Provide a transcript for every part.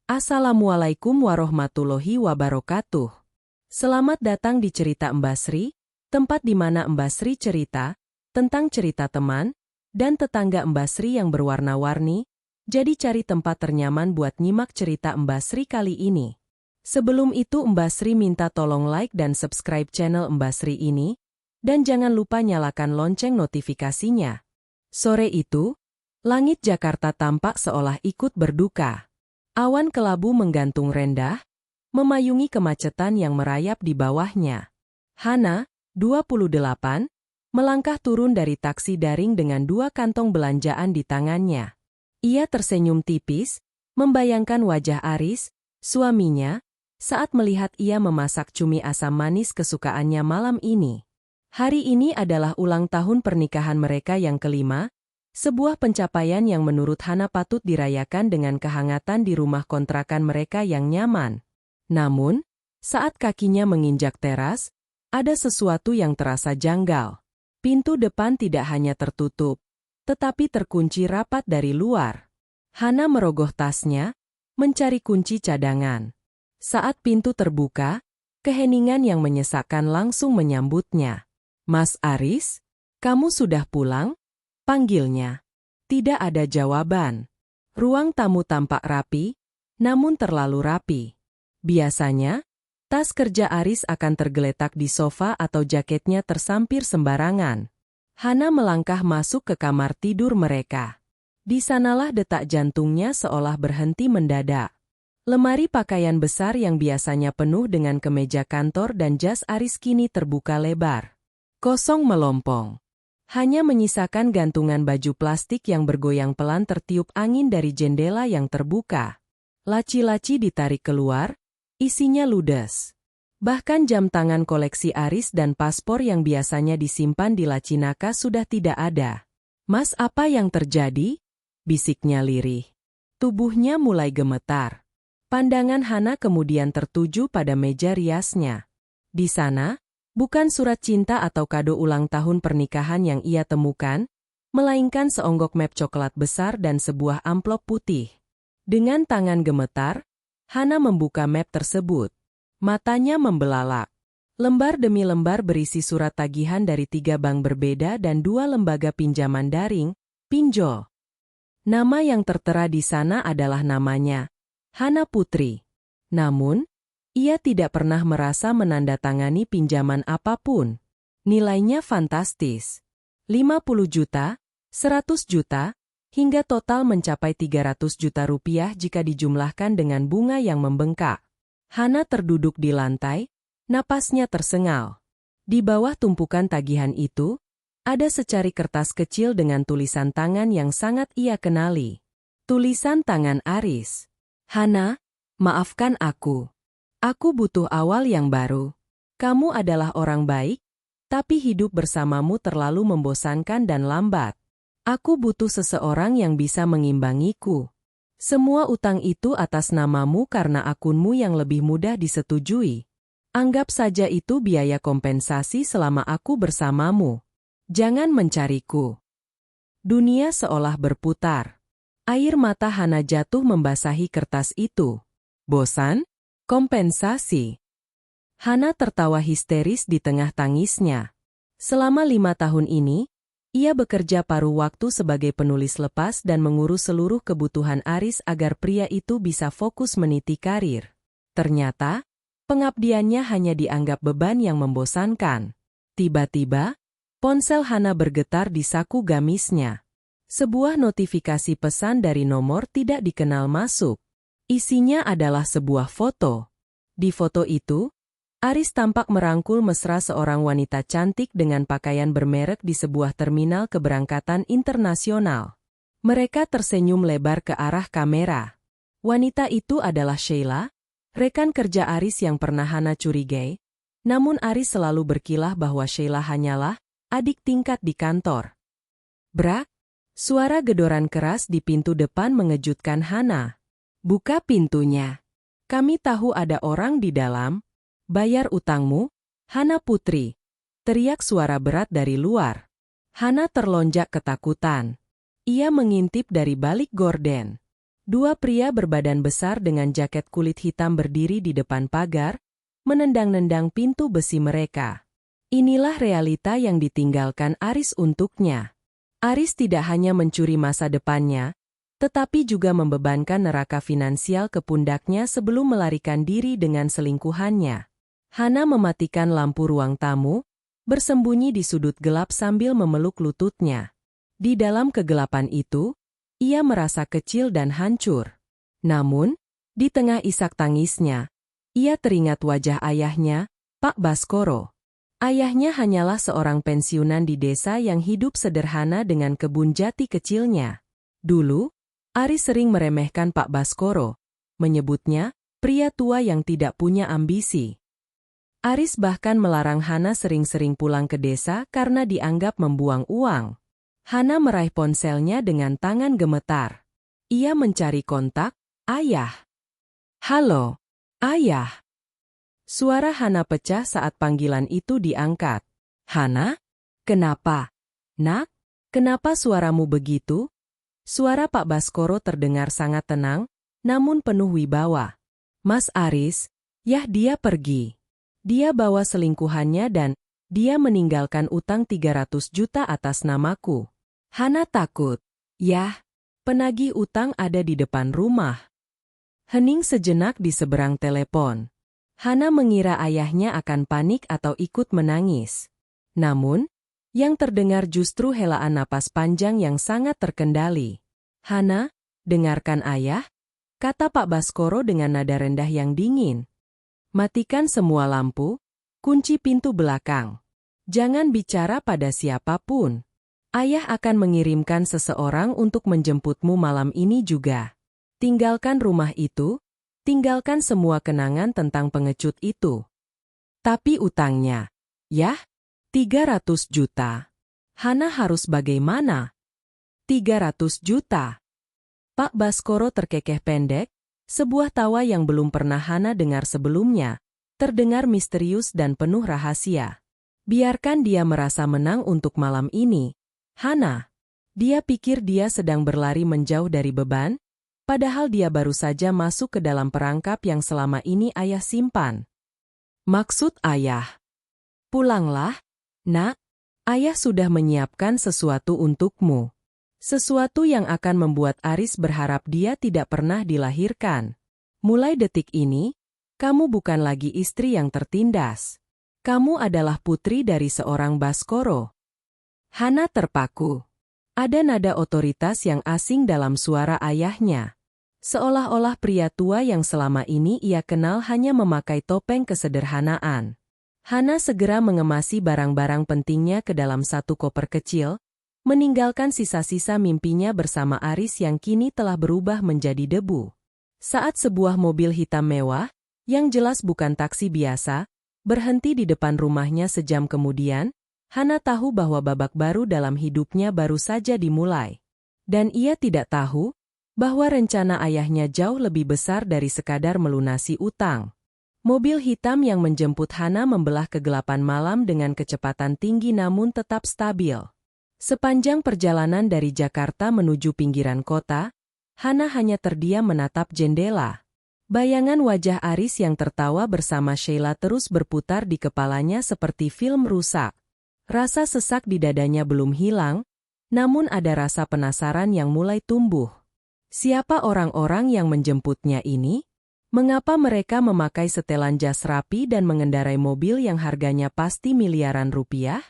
Assalamualaikum warahmatullahi wabarakatuh. Selamat datang di cerita Mbak Sri, tempat di mana Mbak Sri cerita tentang cerita teman dan tetangga Mbak Sri yang berwarna-warni. Jadi cari tempat ternyaman buat nyimak cerita Mbak Sri kali ini. Sebelum itu Mbak Sri minta tolong like dan subscribe channel Mbak Sri ini, dan jangan lupa nyalakan lonceng notifikasinya. Sore itu, langit Jakarta tampak seolah ikut berduka. Awan kelabu menggantung rendah, memayungi kemacetan yang merayap di bawahnya. Hana, 28, melangkah turun dari taksi daring dengan 2 kantong belanjaan di tangannya. Ia tersenyum tipis, membayangkan wajah Aris, suaminya, saat melihat ia memasak cumi asam manis kesukaannya malam ini. Hari ini adalah ulang tahun pernikahan mereka yang kelima, sebuah pencapaian yang menurut Hana patut dirayakan dengan kehangatan di rumah kontrakan mereka yang nyaman. Namun, saat kakinya menginjak teras, ada sesuatu yang terasa janggal. Pintu depan tidak hanya tertutup, tetapi terkunci rapat dari luar. Hana merogoh tasnya, mencari kunci cadangan. Saat pintu terbuka, keheningan yang menyesakkan langsung menyambutnya. "Mas Aris, kamu sudah pulang?" panggilnya. Tidak ada jawaban. Ruang tamu tampak rapi, namun terlalu rapi. Biasanya, tas kerja Aris akan tergeletak di sofa atau jaketnya tersampir sembarangan. Hana melangkah masuk ke kamar tidur mereka. Di sanalah detak jantungnya seolah berhenti mendadak. Lemari pakaian besar yang biasanya penuh dengan kemeja kantor dan jas Aris kini terbuka lebar. Kosong melompong. Hanya menyisakan gantungan baju plastik yang bergoyang pelan tertiup angin dari jendela yang terbuka. Laci-laci ditarik keluar, isinya ludes. Bahkan jam tangan koleksi Aris dan paspor yang biasanya disimpan di laci naka sudah tidak ada. "Mas, apa yang terjadi?" bisiknya lirih. Tubuhnya mulai gemetar. Pandangan Hana kemudian tertuju pada meja riasnya. Di sana, bukan surat cinta atau kado ulang tahun pernikahan yang ia temukan, melainkan seonggok map coklat besar dan sebuah amplop putih. Dengan tangan gemetar, Hana membuka map tersebut. Matanya membelalak. Lembar demi lembar berisi surat tagihan dari 3 bank berbeda dan 2 lembaga pinjaman daring, pinjol. Nama yang tertera di sana adalah namanya, Hana Putri. Namun, ia tidak pernah merasa menandatangani pinjaman apapun. Nilainya fantastis. 50 juta, 100 juta, hingga total mencapai 300 juta rupiah jika dijumlahkan dengan bunga yang membengkak. Hana terduduk di lantai, napasnya tersengal. Di bawah tumpukan tagihan itu, ada secari kertas kecil dengan tulisan tangan yang sangat ia kenali. Tulisan tangan Aris. "Hana, maafkan aku. Aku butuh awal yang baru. Kamu adalah orang baik, tapi hidup bersamamu terlalu membosankan dan lambat. Aku butuh seseorang yang bisa mengimbangiku. Semua utang itu atas namamu karena akunmu yang lebih mudah disetujui. Anggap saja itu biaya kompensasi selama aku bersamamu. Jangan mencariku." Dunia seolah berputar. Air mata Hana jatuh membasahi kertas itu. Bosan? Kompensasi. Hana tertawa histeris di tengah tangisnya. Selama 5 tahun ini, ia bekerja paruh waktu sebagai penulis lepas dan mengurus seluruh kebutuhan Aris agar pria itu bisa fokus meniti karir. Ternyata, pengabdiannya hanya dianggap beban yang membosankan. Tiba-tiba, ponsel Hana bergetar di saku gamisnya. Sebuah notifikasi pesan dari nomor tidak dikenal masuk. Isinya adalah sebuah foto. Di foto itu, Aris tampak merangkul mesra seorang wanita cantik dengan pakaian bermerek di sebuah terminal keberangkatan internasional. Mereka tersenyum lebar ke arah kamera. Wanita itu adalah Sheila, rekan kerja Aris yang pernah Hana curigai, namun Aris selalu berkilah bahwa Sheila hanyalah adik tingkat di kantor. Brak! Suara gedoran keras di pintu depan mengejutkan Hana. "Buka pintunya. Kami tahu ada orang di dalam. Bayar utangmu, Hana Putri," teriak suara berat dari luar. Hana terlonjak ketakutan. Ia mengintip dari balik gorden. Dua pria berbadan besar dengan jaket kulit hitam berdiri di depan pagar, menendang-nendang pintu besi mereka. Inilah realita yang ditinggalkan Aris untuknya. Aris tidak hanya mencuri masa depannya, tetapi juga membebankan neraka finansial ke pundaknya sebelum melarikan diri dengan selingkuhannya. Hana mematikan lampu ruang tamu, bersembunyi di sudut gelap sambil memeluk lututnya. Di dalam kegelapan itu, ia merasa kecil dan hancur. Namun, di tengah isak tangisnya, ia teringat wajah ayahnya, Pak Baskoro. Ayahnya hanyalah seorang pensiunan di desa yang hidup sederhana dengan kebun jati kecilnya. Dulu, Aris sering meremehkan Pak Baskoro, menyebutnya pria tua yang tidak punya ambisi. Aris bahkan melarang Hana sering-sering pulang ke desa karena dianggap membuang uang. Hana meraih ponselnya dengan tangan gemetar. Ia mencari kontak, ayah. Halo, ayah. Suara Hana pecah saat panggilan itu diangkat. Hana? Kenapa? Nak? Kenapa suaramu begitu? Suara Pak Baskoro terdengar sangat tenang, namun penuh wibawa. Mas Aris, yah dia pergi. Dia bawa selingkuhannya dan dia meninggalkan utang 300 juta atas namaku. Hana takut. Yah, penagih utang ada di depan rumah. Hening sejenak di seberang telepon. Hana mengira ayahnya akan panik atau ikut menangis. Namun, yang terdengar justru helaan napas panjang yang sangat terkendali. Hana, dengarkan ayah, kata Pak Baskoro dengan nada rendah yang dingin. Matikan semua lampu, kunci pintu belakang. Jangan bicara pada siapapun. Ayah akan mengirimkan seseorang untuk menjemputmu malam ini juga. Tinggalkan rumah itu, tinggalkan semua kenangan tentang pengecut itu. Tapi utangnya, yah, 300 juta. Hana harus bagaimana? 300 juta. Pak Baskoro terkekeh pendek, sebuah tawa yang belum pernah Hana dengar sebelumnya, terdengar misterius dan penuh rahasia. Biarkan dia merasa menang untuk malam ini. Hana. Dia pikir dia sedang berlari menjauh dari beban, padahal dia baru saja masuk ke dalam perangkap yang selama ini ayah simpan. Maksud ayah? Pulanglah, nak. Ayah sudah menyiapkan sesuatu untukmu. Sesuatu yang akan membuat Aris berharap dia tidak pernah dilahirkan. Mulai detik ini, kamu bukan lagi istri yang tertindas. Kamu adalah putri dari seorang Baskoro. Hana terpaku. Ada nada otoritas yang asing dalam suara ayahnya. Seolah-olah pria tua yang selama ini ia kenal hanya memakai topeng kesederhanaan. Hana segera mengemasi barang-barang pentingnya ke dalam satu koper kecil, meninggalkan sisa-sisa mimpinya bersama Aris yang kini telah berubah menjadi debu. Saat sebuah mobil hitam mewah, yang jelas bukan taksi biasa, berhenti di depan rumahnya sejam kemudian, Hana tahu bahwa babak baru dalam hidupnya baru saja dimulai. Dan ia tidak tahu bahwa rencana ayahnya jauh lebih besar dari sekadar melunasi utang. Mobil hitam yang menjemput Hana membelah kegelapan malam dengan kecepatan tinggi namun tetap stabil. Sepanjang perjalanan dari Jakarta menuju pinggiran kota, Hana hanya terdiam menatap jendela. Bayangan wajah Aris yang tertawa bersama Sheila terus berputar di kepalanya seperti film rusak. Rasa sesak di dadanya belum hilang, namun ada rasa penasaran yang mulai tumbuh. Siapa orang-orang yang menjemputnya ini? Mengapa mereka memakai setelan jas rapi dan mengendarai mobil yang harganya pasti miliaran rupiah?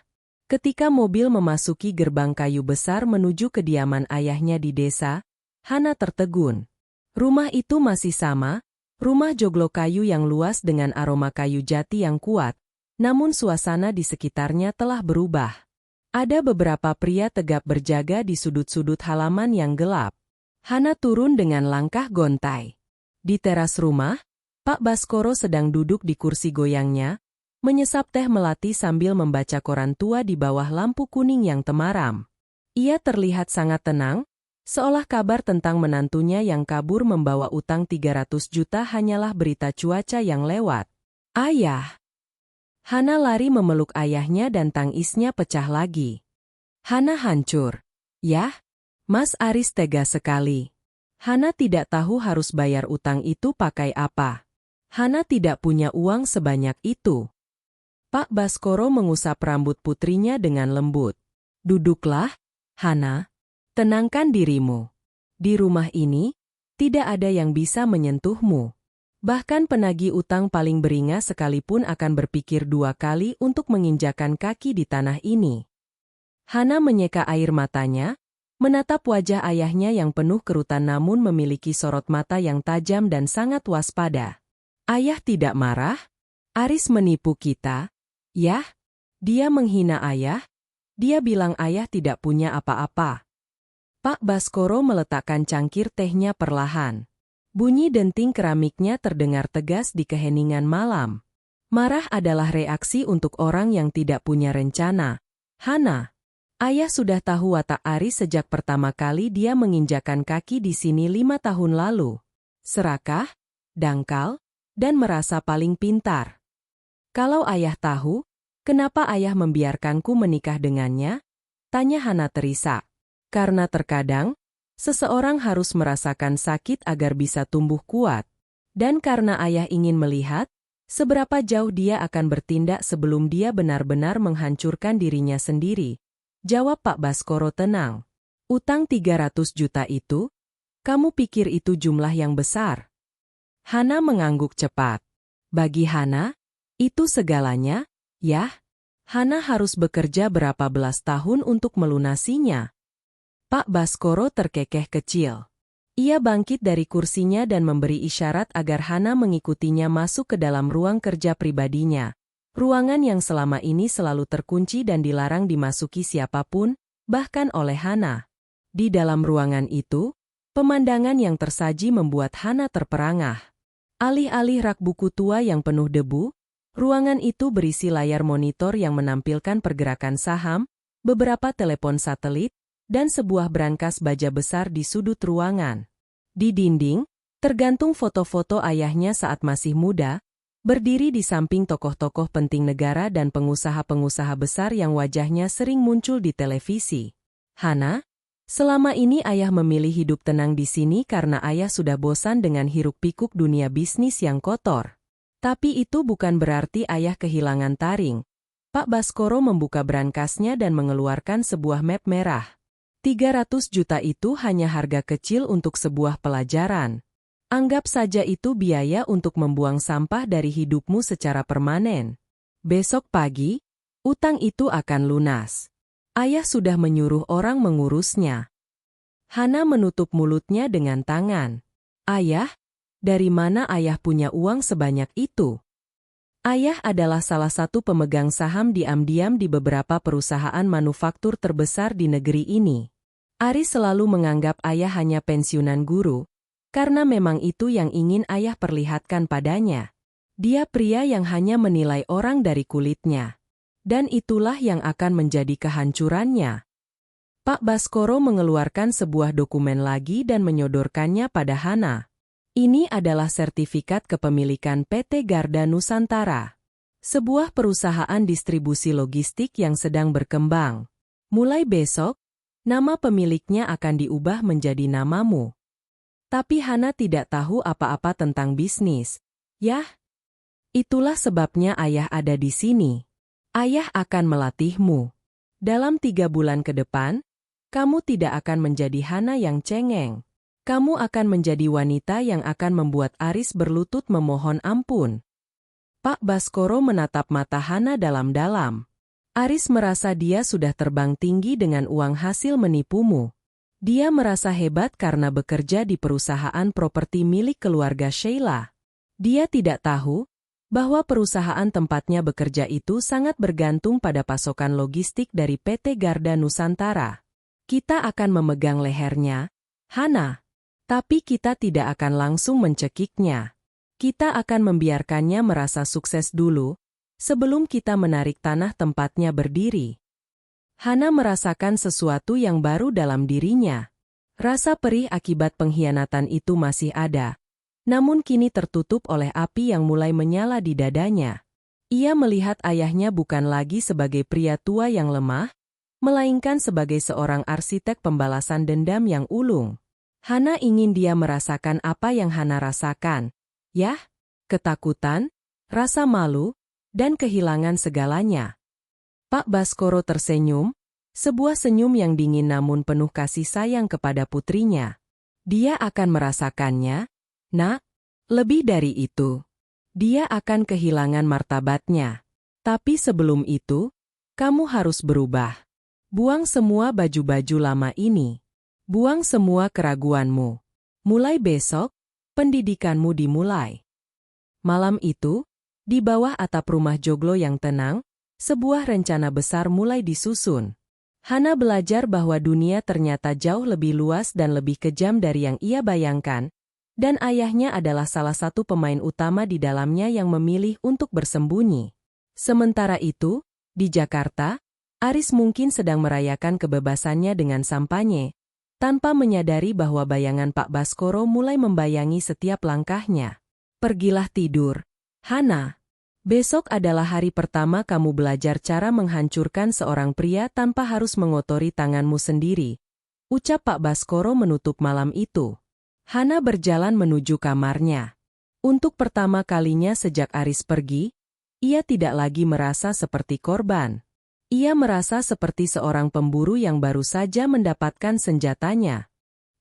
Ketika mobil memasuki gerbang kayu besar menuju kediaman ayahnya di desa, Hana tertegun. Rumah itu masih sama, rumah joglo kayu yang luas dengan aroma kayu jati yang kuat. Namun suasana di sekitarnya telah berubah. Ada beberapa pria tegap berjaga di sudut-sudut halaman yang gelap. Hana turun dengan langkah gontai. Di teras rumah, Pak Baskoro sedang duduk di kursi goyangnya, menyesap teh melati sambil membaca koran tua di bawah lampu kuning yang temaram. Ia terlihat sangat tenang, seolah kabar tentang menantunya yang kabur membawa utang 300 juta hanyalah berita cuaca yang lewat. Ayah! Hana lari memeluk ayahnya dan tangisnya pecah lagi. Hana hancur. Yah, Mas Aris tega sekali. Hana tidak tahu harus bayar utang itu pakai apa. Hana tidak punya uang sebanyak itu. Pak Baskoro mengusap rambut putrinya dengan lembut. Duduklah, Hana. Tenangkan dirimu. Di rumah ini, tidak ada yang bisa menyentuhmu. Bahkan penagih utang paling beringas sekalipun akan berpikir 2 kali untuk menginjakan kaki di tanah ini. Hana menyeka air matanya, menatap wajah ayahnya yang penuh kerutan namun memiliki sorot mata yang tajam dan sangat waspada. Ayah tidak marah? Aris menipu kita? Yah? Dia menghina ayah? Dia bilang ayah tidak punya apa-apa. Pak Baskoro meletakkan cangkir tehnya perlahan. Bunyi denting keramiknya terdengar tegas di keheningan malam. Marah adalah reaksi untuk orang yang tidak punya rencana. Hana, ayah sudah tahu watak Aris sejak pertama kali dia menginjakan kaki di sini 5 tahun lalu. Serakah, dangkal, dan merasa paling pintar. Kalau ayah tahu, kenapa ayah membiarkanku menikah dengannya? Tanya Hana terisak. Karena terkadang, seseorang harus merasakan sakit agar bisa tumbuh kuat. Dan karena ayah ingin melihat, seberapa jauh dia akan bertindak sebelum dia benar-benar menghancurkan dirinya sendiri. Jawab Pak Baskoro tenang. Utang 300 juta itu? Kamu pikir itu jumlah yang besar? Hana mengangguk cepat. Bagi Hana, itu segalanya, yah? Hana harus bekerja berapa belas tahun untuk melunasinya. Pak Baskoro terkekeh kecil. Ia bangkit dari kursinya dan memberi isyarat agar Hana mengikutinya masuk ke dalam ruang kerja pribadinya. Ruangan yang selama ini selalu terkunci dan dilarang dimasuki siapapun, bahkan oleh Hana. Di dalam ruangan itu, pemandangan yang tersaji membuat Hana terperangah. Alih-alih rak buku tua yang penuh debu, ruangan itu berisi layar monitor yang menampilkan pergerakan saham, beberapa telepon satelit, dan sebuah brankas baja besar di sudut ruangan. Di dinding, tergantung foto-foto ayahnya saat masih muda, berdiri di samping tokoh-tokoh penting negara dan pengusaha-pengusaha besar yang wajahnya sering muncul di televisi. Hana, selama ini ayah memilih hidup tenang di sini karena ayah sudah bosan dengan hiruk-pikuk dunia bisnis yang kotor. Tapi itu bukan berarti ayah kehilangan taring. Pak Baskoro membuka brankasnya dan mengeluarkan sebuah map merah. 300 juta itu hanya harga kecil untuk sebuah pelajaran. Anggap saja itu biaya untuk membuang sampah dari hidupmu secara permanen. Besok pagi, utang itu akan lunas. Ayah sudah menyuruh orang mengurusnya. Hana menutup mulutnya dengan tangan. Ayah, dari mana ayah punya uang sebanyak itu? Ayah adalah salah satu pemegang saham diam-diam di beberapa perusahaan manufaktur terbesar di negeri ini. Aris selalu menganggap ayah hanya pensiunan guru, karena memang itu yang ingin ayah perlihatkan padanya. Dia pria yang hanya menilai orang dari kulitnya. Dan itulah yang akan menjadi kehancurannya. Pak Baskoro mengeluarkan sebuah dokumen lagi dan menyodorkannya pada Hana. Ini adalah sertifikat kepemilikan PT Garda Nusantara. Sebuah perusahaan distribusi logistik yang sedang berkembang. Mulai besok, nama pemiliknya akan diubah menjadi namamu. Tapi Hana tidak tahu apa-apa tentang bisnis. Yah, itulah sebabnya ayah ada di sini. Ayah akan melatihmu. Dalam 3 bulan ke depan, kamu tidak akan menjadi Hana yang cengeng. Kamu akan menjadi wanita yang akan membuat Aris berlutut memohon ampun. Pak Baskoro menatap mata Hana dalam-dalam. Aris merasa dia sudah terbang tinggi dengan uang hasil menipumu. Dia merasa hebat karena bekerja di perusahaan properti milik keluarga Sheila. Dia tidak tahu bahwa perusahaan tempatnya bekerja itu sangat bergantung pada pasokan logistik dari PT Garda Nusantara. Kita akan memegang lehernya, Hana. Tapi kita tidak akan langsung mencekiknya. Kita akan membiarkannya merasa sukses dulu, sebelum kita menarik tanah tempatnya berdiri. Hana merasakan sesuatu yang baru dalam dirinya. Rasa perih akibat pengkhianatan itu masih ada, namun kini tertutup oleh api yang mulai menyala di dadanya. Ia melihat ayahnya bukan lagi sebagai pria tua yang lemah, melainkan sebagai seorang arsitek pembalasan dendam yang ulung. Hana ingin dia merasakan apa yang Hana rasakan. Yah, ketakutan, rasa malu, dan kehilangan segalanya. Pak Baskoro tersenyum, sebuah senyum yang dingin namun penuh kasih sayang kepada putrinya. Dia akan merasakannya, nak. Lebih dari itu, dia akan kehilangan martabatnya. Tapi sebelum itu, kamu harus berubah. Buang semua baju-baju lama ini. Buang semua keraguanmu. Mulai besok, pendidikanmu dimulai. Malam itu, di bawah atap rumah joglo yang tenang, sebuah rencana besar mulai disusun. Hana belajar bahwa dunia ternyata jauh lebih luas dan lebih kejam dari yang ia bayangkan, dan ayahnya adalah salah satu pemain utama di dalamnya yang memilih untuk bersembunyi. Sementara itu, di Jakarta, Aris mungkin sedang merayakan kebebasannya dengan sampanye, tanpa menyadari bahwa bayangan Pak Baskoro mulai membayangi setiap langkahnya. Pergilah tidur, Hana. Besok adalah hari pertama kamu belajar cara menghancurkan seorang pria tanpa harus mengotori tanganmu sendiri, ucap Pak Baskoro menutup malam itu. Hana berjalan menuju kamarnya. Untuk pertama kalinya sejak Aris pergi, ia tidak lagi merasa seperti korban. Ia merasa seperti seorang pemburu yang baru saja mendapatkan senjatanya.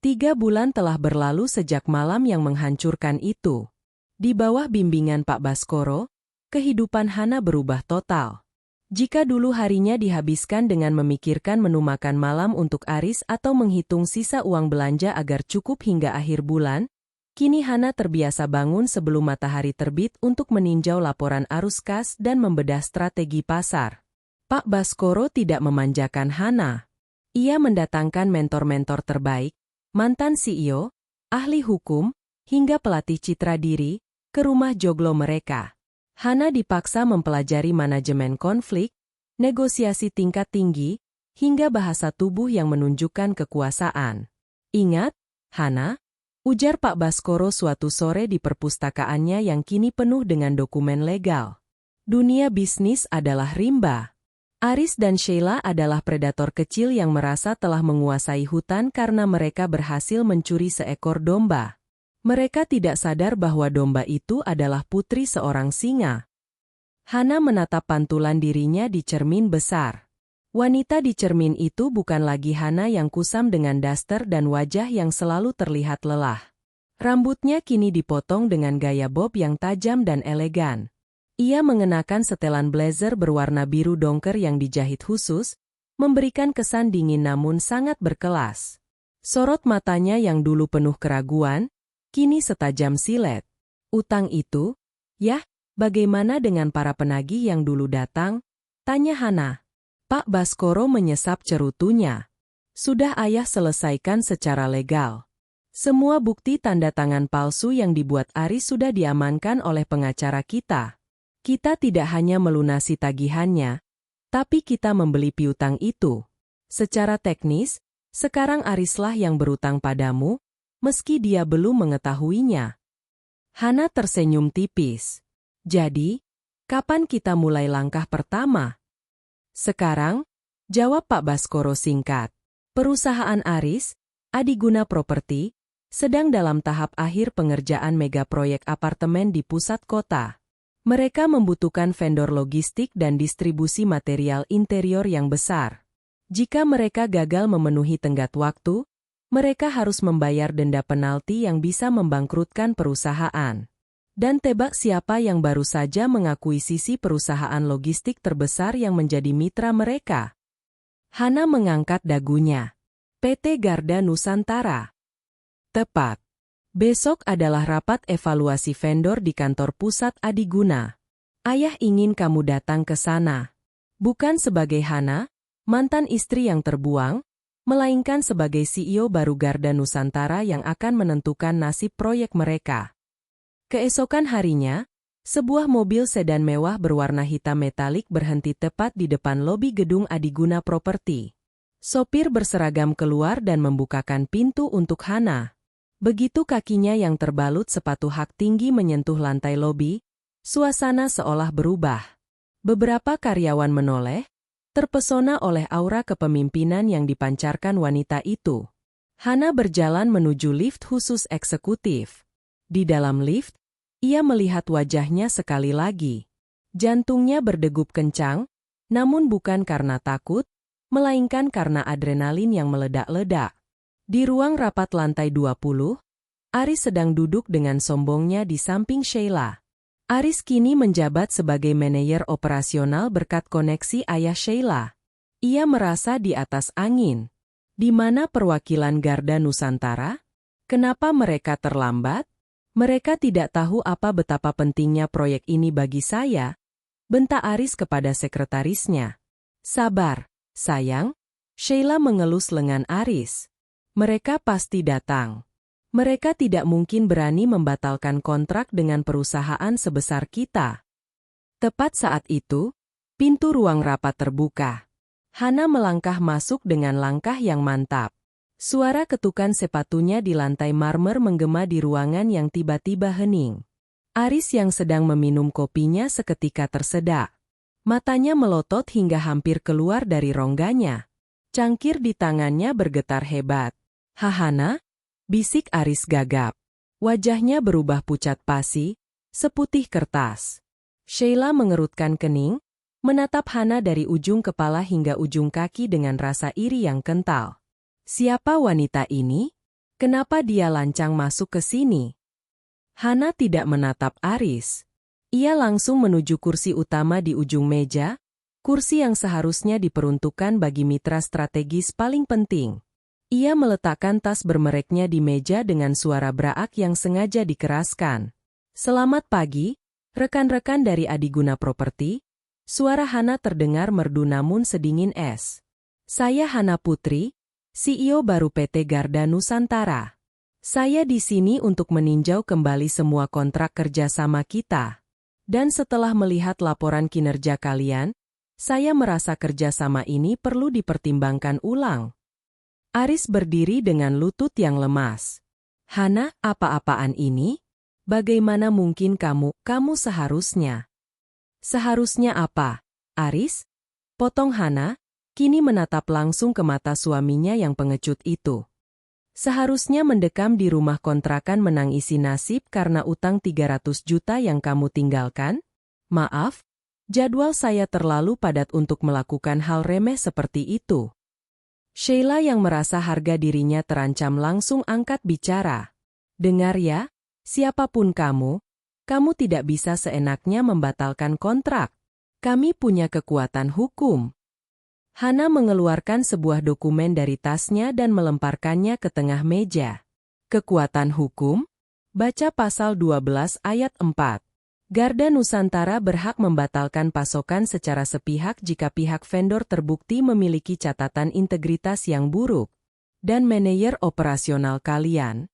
3 bulan telah berlalu sejak malam yang menghancurkan itu. Di bawah bimbingan Pak Baskoro, kehidupan Hana berubah total. Jika dulu harinya dihabiskan dengan memikirkan menu makan malam untuk Aris atau menghitung sisa uang belanja agar cukup hingga akhir bulan, kini Hana terbiasa bangun sebelum matahari terbit untuk meninjau laporan arus kas dan membedah strategi pasar. Pak Baskoro tidak memanjakan Hana. Ia mendatangkan mentor-mentor terbaik, mantan CEO, ahli hukum, hingga pelatih citra diri, ke rumah joglo mereka. Hana dipaksa mempelajari manajemen konflik, negosiasi tingkat tinggi, hingga bahasa tubuh yang menunjukkan kekuasaan. Ingat, Hana, ujar Pak Baskoro suatu sore di perpustakaannya yang kini penuh dengan dokumen legal. Dunia bisnis adalah rimba. Aris dan Sheila adalah predator kecil yang merasa telah menguasai hutan karena mereka berhasil mencuri seekor domba. Mereka tidak sadar bahwa domba itu adalah putri seorang singa. Hana menatap pantulan dirinya di cermin besar. Wanita di cermin itu bukan lagi Hana yang kusam dengan daster dan wajah yang selalu terlihat lelah. Rambutnya kini dipotong dengan gaya bob yang tajam dan elegan. Ia mengenakan setelan blazer berwarna biru dongker yang dijahit khusus, memberikan kesan dingin namun sangat berkelas. Sorot matanya yang dulu penuh keraguan, kini setajam silet. Utang itu, yah, bagaimana dengan para penagih yang dulu datang? Tanya Hana. Pak Baskoro menyesap cerutunya. Sudah ayah selesaikan secara legal. Semua bukti tanda tangan palsu yang dibuat Aris sudah diamankan oleh pengacara kita. Kita tidak hanya melunasi tagihannya, tapi kita membeli piutang itu. Secara teknis, sekarang Arislah yang berutang padamu, meski dia belum mengetahuinya. Hana tersenyum tipis. Jadi, kapan kita mulai langkah pertama? Sekarang, jawab Pak Baskoro singkat. Perusahaan Aris, Adiguna Property, sedang dalam tahap akhir pengerjaan mega proyek apartemen di pusat kota. Mereka membutuhkan vendor logistik dan distribusi material interior yang besar. Jika mereka gagal memenuhi tenggat waktu, mereka harus membayar denda penalti yang bisa membangkrutkan perusahaan. Dan tebak siapa yang baru saja mengakuisisi perusahaan logistik terbesar yang menjadi mitra mereka? Hana mengangkat dagunya. PT Garda Nusantara. Tepat. Besok adalah rapat evaluasi vendor di kantor pusat Adiguna. Ayah ingin kamu datang ke sana. Bukan sebagai Hana, mantan istri yang terbuang, melainkan sebagai CEO baru Garda Nusantara yang akan menentukan nasib proyek mereka. Keesokan harinya, sebuah mobil sedan mewah berwarna hitam metalik berhenti tepat di depan lobi gedung Adiguna Property. Sopir berseragam keluar dan membukakan pintu untuk Hana. Begitu kakinya yang terbalut sepatu hak tinggi menyentuh lantai lobi, suasana seolah berubah. Beberapa karyawan menoleh, terpesona oleh aura kepemimpinan yang dipancarkan wanita itu. Hana berjalan menuju lift khusus eksekutif. Di dalam lift, ia melihat wajahnya sekali lagi. Jantungnya berdegup kencang, namun bukan karena takut, melainkan karena adrenalin yang meledak-ledak. Di ruang rapat lantai 20, Aris sedang duduk dengan sombongnya di samping Sheila. Aris kini menjabat sebagai manajer operasional berkat koneksi ayah Sheila. Ia merasa di atas angin. Di mana perwakilan Garda Nusantara? Kenapa mereka terlambat? Mereka tidak tahu betapa pentingnya proyek ini bagi saya, bentak Aris kepada sekretarisnya. Sabar, sayang. Sheila mengelus lengan Aris. Mereka pasti datang. Mereka tidak mungkin berani membatalkan kontrak dengan perusahaan sebesar kita. Tepat saat itu, pintu ruang rapat terbuka. Hana melangkah masuk dengan langkah yang mantap. Suara ketukan sepatunya di lantai marmer menggema di ruangan yang tiba-tiba hening. Aris yang sedang meminum kopinya seketika tersedak. Matanya melotot hingga hampir keluar dari rongganya. Cangkir di tangannya bergetar hebat. "Hana?" bisik Aris gagap. Wajahnya berubah pucat pasi, seputih kertas. Sheila mengerutkan kening, menatap Hana dari ujung kepala hingga ujung kaki dengan rasa iri yang kental. Siapa wanita ini? Kenapa dia lancang masuk ke sini? Hana tidak menatap Aris. Ia langsung menuju kursi utama di ujung meja, kursi yang seharusnya diperuntukkan bagi mitra strategis paling penting. Ia meletakkan tas bermereknya di meja dengan suara beraak yang sengaja dikeraskan. "Selamat pagi, rekan-rekan dari Adiguna Properti." Suara Hana terdengar merdu namun sedingin es. "Saya Hana Putri, CEO baru PT Garda Nusantara. Saya di sini untuk meninjau kembali semua kontrak kerjasama kita. Dan setelah melihat laporan kinerja kalian, saya merasa kerjasama ini perlu dipertimbangkan ulang." Aris berdiri dengan lutut yang lemas. "Hana, apa-apaan ini? Bagaimana mungkin kamu seharusnya?" "Seharusnya apa, Aris?" potong Hana, kini menatap langsung ke mata suaminya yang pengecut itu. "Seharusnya mendekam di rumah kontrakan menangisi nasib karena utang 300 juta yang kamu tinggalkan? Maaf, jadwal saya terlalu padat untuk melakukan hal remeh seperti itu." Sheila yang merasa harga dirinya terancam langsung angkat bicara. "Dengar ya, siapapun kamu tidak bisa seenaknya membatalkan kontrak. Kami punya kekuatan hukum." Hana mengeluarkan sebuah dokumen dari tasnya dan melemparkannya ke tengah meja. "Kekuatan hukum?" Baca pasal 12 ayat 4. Garda Nusantara berhak membatalkan pasokan secara sepihak jika pihak vendor terbukti memiliki catatan integritas yang buruk. Dan manajer operasional kalian?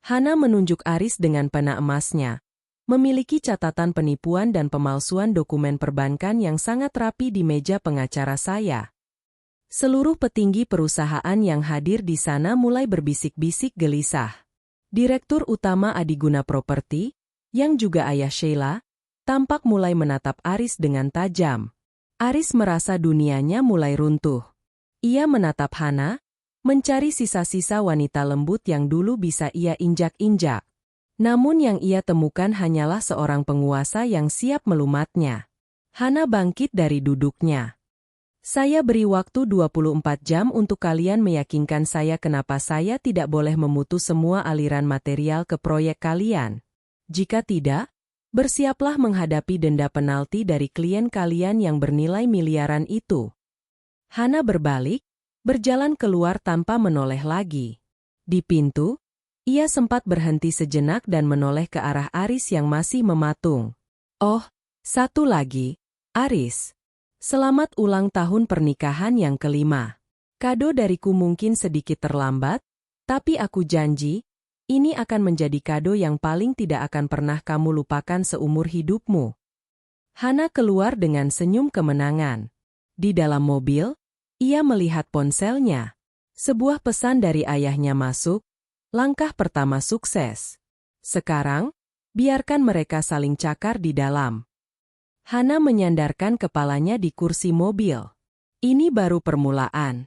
Hana menunjuk Aris dengan pena emasnya. Memiliki catatan penipuan dan pemalsuan dokumen perbankan yang sangat rapi di meja pengacara saya. Seluruh petinggi perusahaan yang hadir di sana mulai berbisik-bisik gelisah. Direktur Utama Adiguna Properti, yang juga ayah Sheila, tampak mulai menatap Aris dengan tajam. Aris merasa dunianya mulai runtuh. Ia menatap Hana, mencari sisa-sisa wanita lembut yang dulu bisa ia injak-injak. Namun yang ia temukan hanyalah seorang penguasa yang siap melumatnya. Hana bangkit dari duduknya. "Saya beri waktu 24 jam untuk kalian meyakinkan saya kenapa saya tidak boleh memutus semua aliran material ke proyek kalian. Jika tidak, bersiaplah menghadapi denda penalti dari klien kalian yang bernilai miliaran itu." Hana berbalik, berjalan keluar tanpa menoleh lagi. Di pintu, ia sempat berhenti sejenak dan menoleh ke arah Aris yang masih mematung. "Oh, satu lagi, Aris. Selamat ulang tahun pernikahan yang ke-5. Kado dariku mungkin sedikit terlambat, tapi aku janji, ini akan menjadi kado yang paling tidak akan pernah kamu lupakan seumur hidupmu." Hana keluar dengan senyum kemenangan. Di dalam mobil, ia melihat ponselnya. Sebuah pesan dari ayahnya masuk, "Langkah pertama sukses. Sekarang, biarkan mereka saling cakar di dalam." Hana menyandarkan kepalanya di kursi mobil. Ini baru permulaan.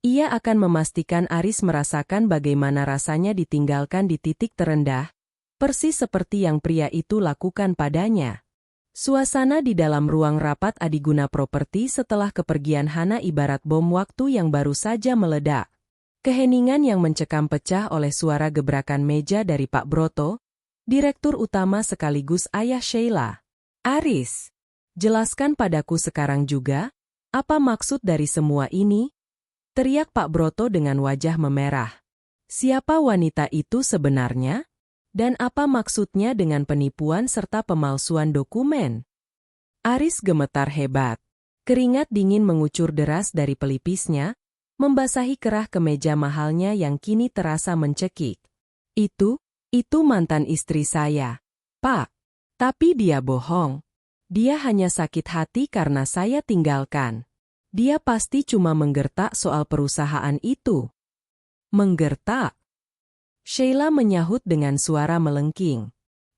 Ia akan memastikan Aris merasakan bagaimana rasanya ditinggalkan di titik terendah, persis seperti yang pria itu lakukan padanya. Suasana di dalam ruang rapat Adiguna Properti setelah kepergian Hana ibarat bom waktu yang baru saja meledak. Keheningan yang mencekam pecah oleh suara gebrakan meja dari Pak Broto, Direktur Utama sekaligus ayah Sheila. Aris, jelaskan padaku sekarang juga, apa maksud dari semua ini? Teriak Pak Broto dengan wajah memerah. Siapa wanita itu sebenarnya? Dan apa maksudnya dengan penipuan serta pemalsuan dokumen? Aris gemetar hebat. Keringat dingin mengucur deras dari pelipisnya, membasahi kerah kemeja mahalnya yang kini terasa mencekik. Itu mantan istri saya, Pak. Tapi dia bohong. Dia hanya sakit hati karena saya tinggalkan. Dia pasti cuma menggertak soal perusahaan itu. Menggertak? Sheila menyahut dengan suara melengking.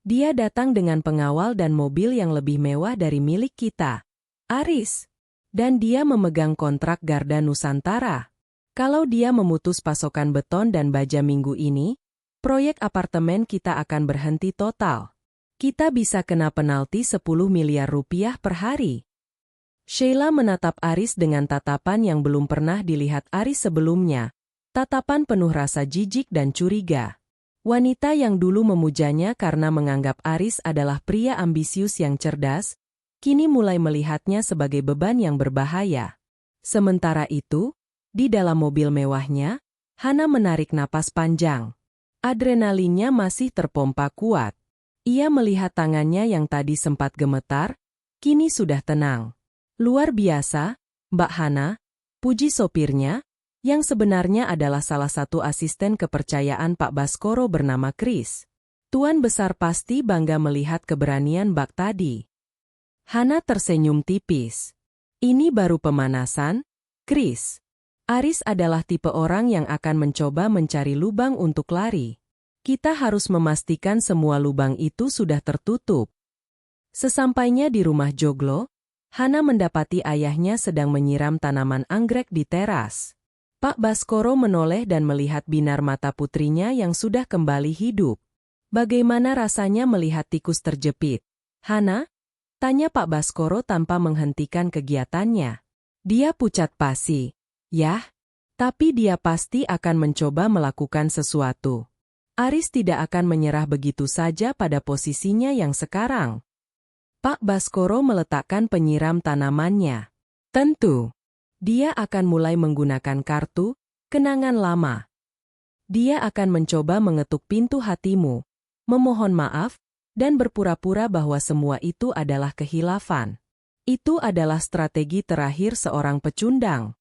Dia datang dengan pengawal dan mobil yang lebih mewah dari milik kita, Aris. Dan dia memegang kontrak Garda Nusantara. Kalau dia memutus pasokan beton dan baja minggu ini, proyek apartemen kita akan berhenti total. Kita bisa kena penalti 10 miliar rupiah per hari. Sheila menatap Aris dengan tatapan yang belum pernah dilihat Aris sebelumnya. Tatapan penuh rasa jijik dan curiga. Wanita yang dulu memujanya karena menganggap Aris adalah pria ambisius yang cerdas, kini mulai melihatnya sebagai beban yang berbahaya. Sementara itu, di dalam mobil mewahnya, Hana menarik napas panjang. Adrenalinnya masih terpompa kuat. Ia melihat tangannya yang tadi sempat gemetar, kini sudah tenang. Luar biasa, Mbak Hana, puji sopirnya, yang sebenarnya adalah salah satu asisten kepercayaan Pak Baskoro bernama Chris. Tuan Besar pasti bangga melihat keberanian Mbak tadi. Hana tersenyum tipis. Ini baru pemanasan, Chris. Aris adalah tipe orang yang akan mencoba mencari lubang untuk lari. Kita harus memastikan semua lubang itu sudah tertutup. Sesampainya di rumah Joglo, Hana mendapati ayahnya sedang menyiram tanaman anggrek di teras. Pak Baskoro menoleh dan melihat binar mata putrinya yang sudah kembali hidup. Bagaimana rasanya melihat tikus terjepit? Hana? Tanya Pak Baskoro tanpa menghentikan kegiatannya. Dia pucat pasi. Yah, tapi dia pasti akan mencoba melakukan sesuatu. Aris tidak akan menyerah begitu saja pada posisinya yang sekarang. Pak Baskoro meletakkan penyiram tanamannya. Tentu. Dia akan mulai menggunakan kartu, kenangan lama. Dia akan mencoba mengetuk pintu hatimu, memohon maaf, dan berpura-pura bahwa semua itu adalah kehilafan. Itu adalah strategi terakhir seorang pecundang.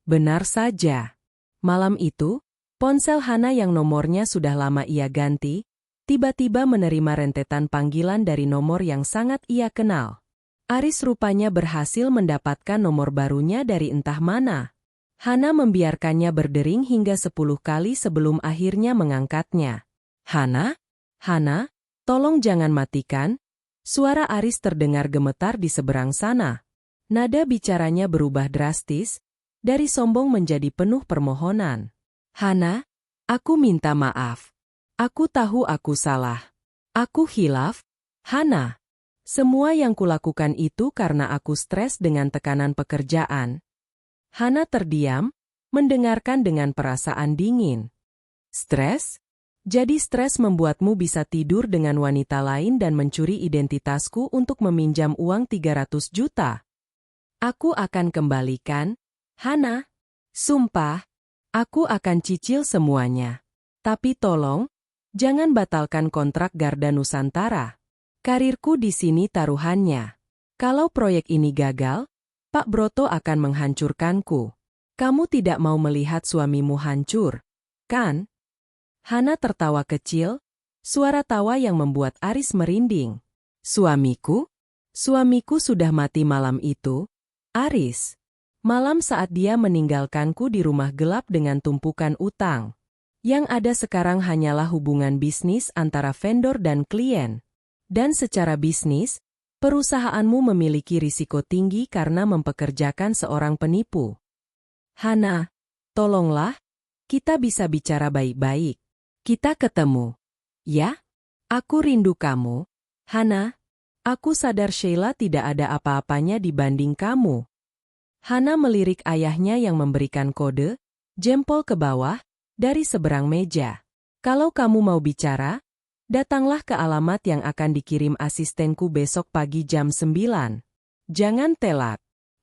Benar saja. Malam itu, ponsel Hana yang nomornya sudah lama ia ganti, tiba-tiba menerima rentetan panggilan dari nomor yang sangat ia kenal. Aris rupanya berhasil mendapatkan nomor barunya dari entah mana. Hana membiarkannya berdering hingga 10 kali sebelum akhirnya mengangkatnya. Hana? Hana? Tolong jangan matikan. Suara Aris terdengar gemetar di seberang sana. Nada bicaranya berubah drastis, dari sombong menjadi penuh permohonan. Hana, aku minta maaf. Aku tahu aku salah. Aku khilaf. Hana. Semua yang kulakukan itu karena aku stres dengan tekanan pekerjaan. Hana terdiam, mendengarkan dengan perasaan dingin. Stres? Jadi stres membuatmu bisa tidur dengan wanita lain dan mencuri identitasku untuk meminjam uang 300 juta. Aku akan kembalikan, Hana. Sumpah, aku akan cicil semuanya. Tapi tolong, jangan batalkan kontrak Garda Nusantara. Karirku di sini taruhannya. Kalau proyek ini gagal, Pak Broto akan menghancurkanku. Kamu tidak mau melihat suamimu hancur, kan? Hana tertawa kecil, suara tawa yang membuat Aris merinding. Suamiku? Suamiku sudah mati malam itu, Aris. Malam saat dia meninggalkanku di rumah gelap dengan tumpukan utang. Yang ada sekarang hanyalah hubungan bisnis antara vendor dan klien. Dan secara bisnis, perusahaanmu memiliki risiko tinggi karena mempekerjakan seorang penipu. Hana, tolonglah, kita bisa bicara baik-baik. Kita ketemu. Ya? Aku rindu kamu, Hana. Aku sadar Sheila tidak ada apa-apanya dibanding kamu. Hana melirik ayahnya yang memberikan kode, jempol ke bawah, dari seberang meja. Kalau kamu mau bicara, datanglah ke alamat yang akan dikirim asistenku besok pagi jam 9. Jangan telak.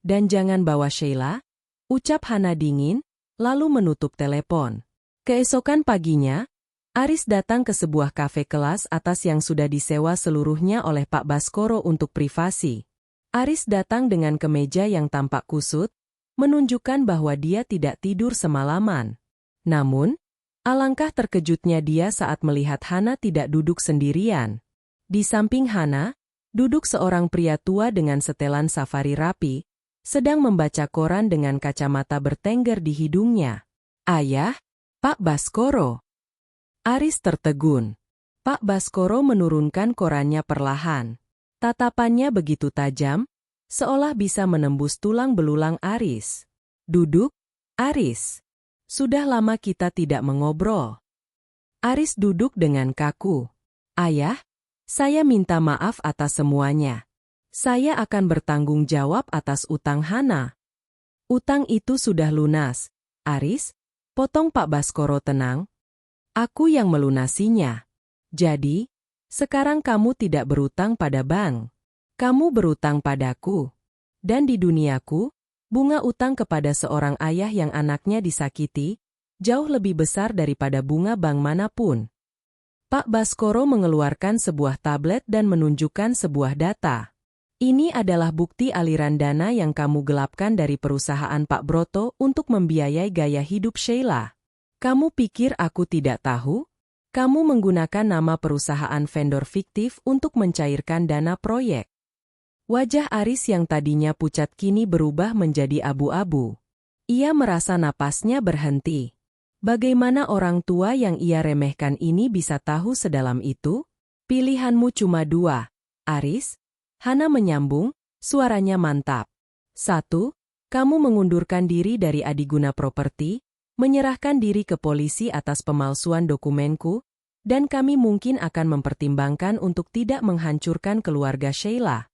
Dan jangan bawa Sheila, ucap Hana dingin, lalu menutup telepon. Keesokan paginya, Aris datang ke sebuah kafe kelas atas yang sudah disewa seluruhnya oleh Pak Baskoro untuk privasi. Aris datang dengan kemeja yang tampak kusut, menunjukkan bahwa dia tidak tidur semalaman. Namun, alangkah terkejutnya dia saat melihat Hana tidak duduk sendirian. Di samping Hana, duduk seorang pria tua dengan setelan safari rapi, sedang membaca koran dengan kacamata bertengger di hidungnya. Ayah, Pak Baskoro. Aris tertegun. Pak Baskoro menurunkan korannya perlahan. Tatapannya begitu tajam, seolah bisa menembus tulang belulang Aris. Duduk, Aris. Sudah lama kita tidak mengobrol. Aris duduk dengan kaku. Ayah, saya minta maaf atas semuanya. Saya akan bertanggung jawab atas utang Hana. Utang itu sudah lunas, Aris. Potong Pak Baskoro tenang. Aku yang melunasinya. Jadi, sekarang kamu tidak berutang pada bank. Kamu berutang padaku. Dan di duniaku, bunga utang kepada seorang ayah yang anaknya disakiti, jauh lebih besar daripada bunga bank manapun. Pak Baskoro mengeluarkan sebuah tablet dan menunjukkan sebuah data. Ini adalah bukti aliran dana yang kamu gelapkan dari perusahaan Pak Broto untuk membiayai gaya hidup Sheila. Kamu pikir aku tidak tahu? Kamu menggunakan nama perusahaan vendor fiktif untuk mencairkan dana proyek. Wajah Aris yang tadinya pucat kini berubah menjadi abu-abu. Ia merasa napasnya berhenti. Bagaimana orang tua yang ia remehkan ini bisa tahu sedalam itu? Pilihanmu cuma dua, Aris. Hana menyambung, suaranya mantap. 1. Kamu mengundurkan diri dari Adiguna Property, menyerahkan diri ke polisi atas pemalsuan dokumenku, dan kami mungkin akan mempertimbangkan untuk tidak menghancurkan keluarga Sheila.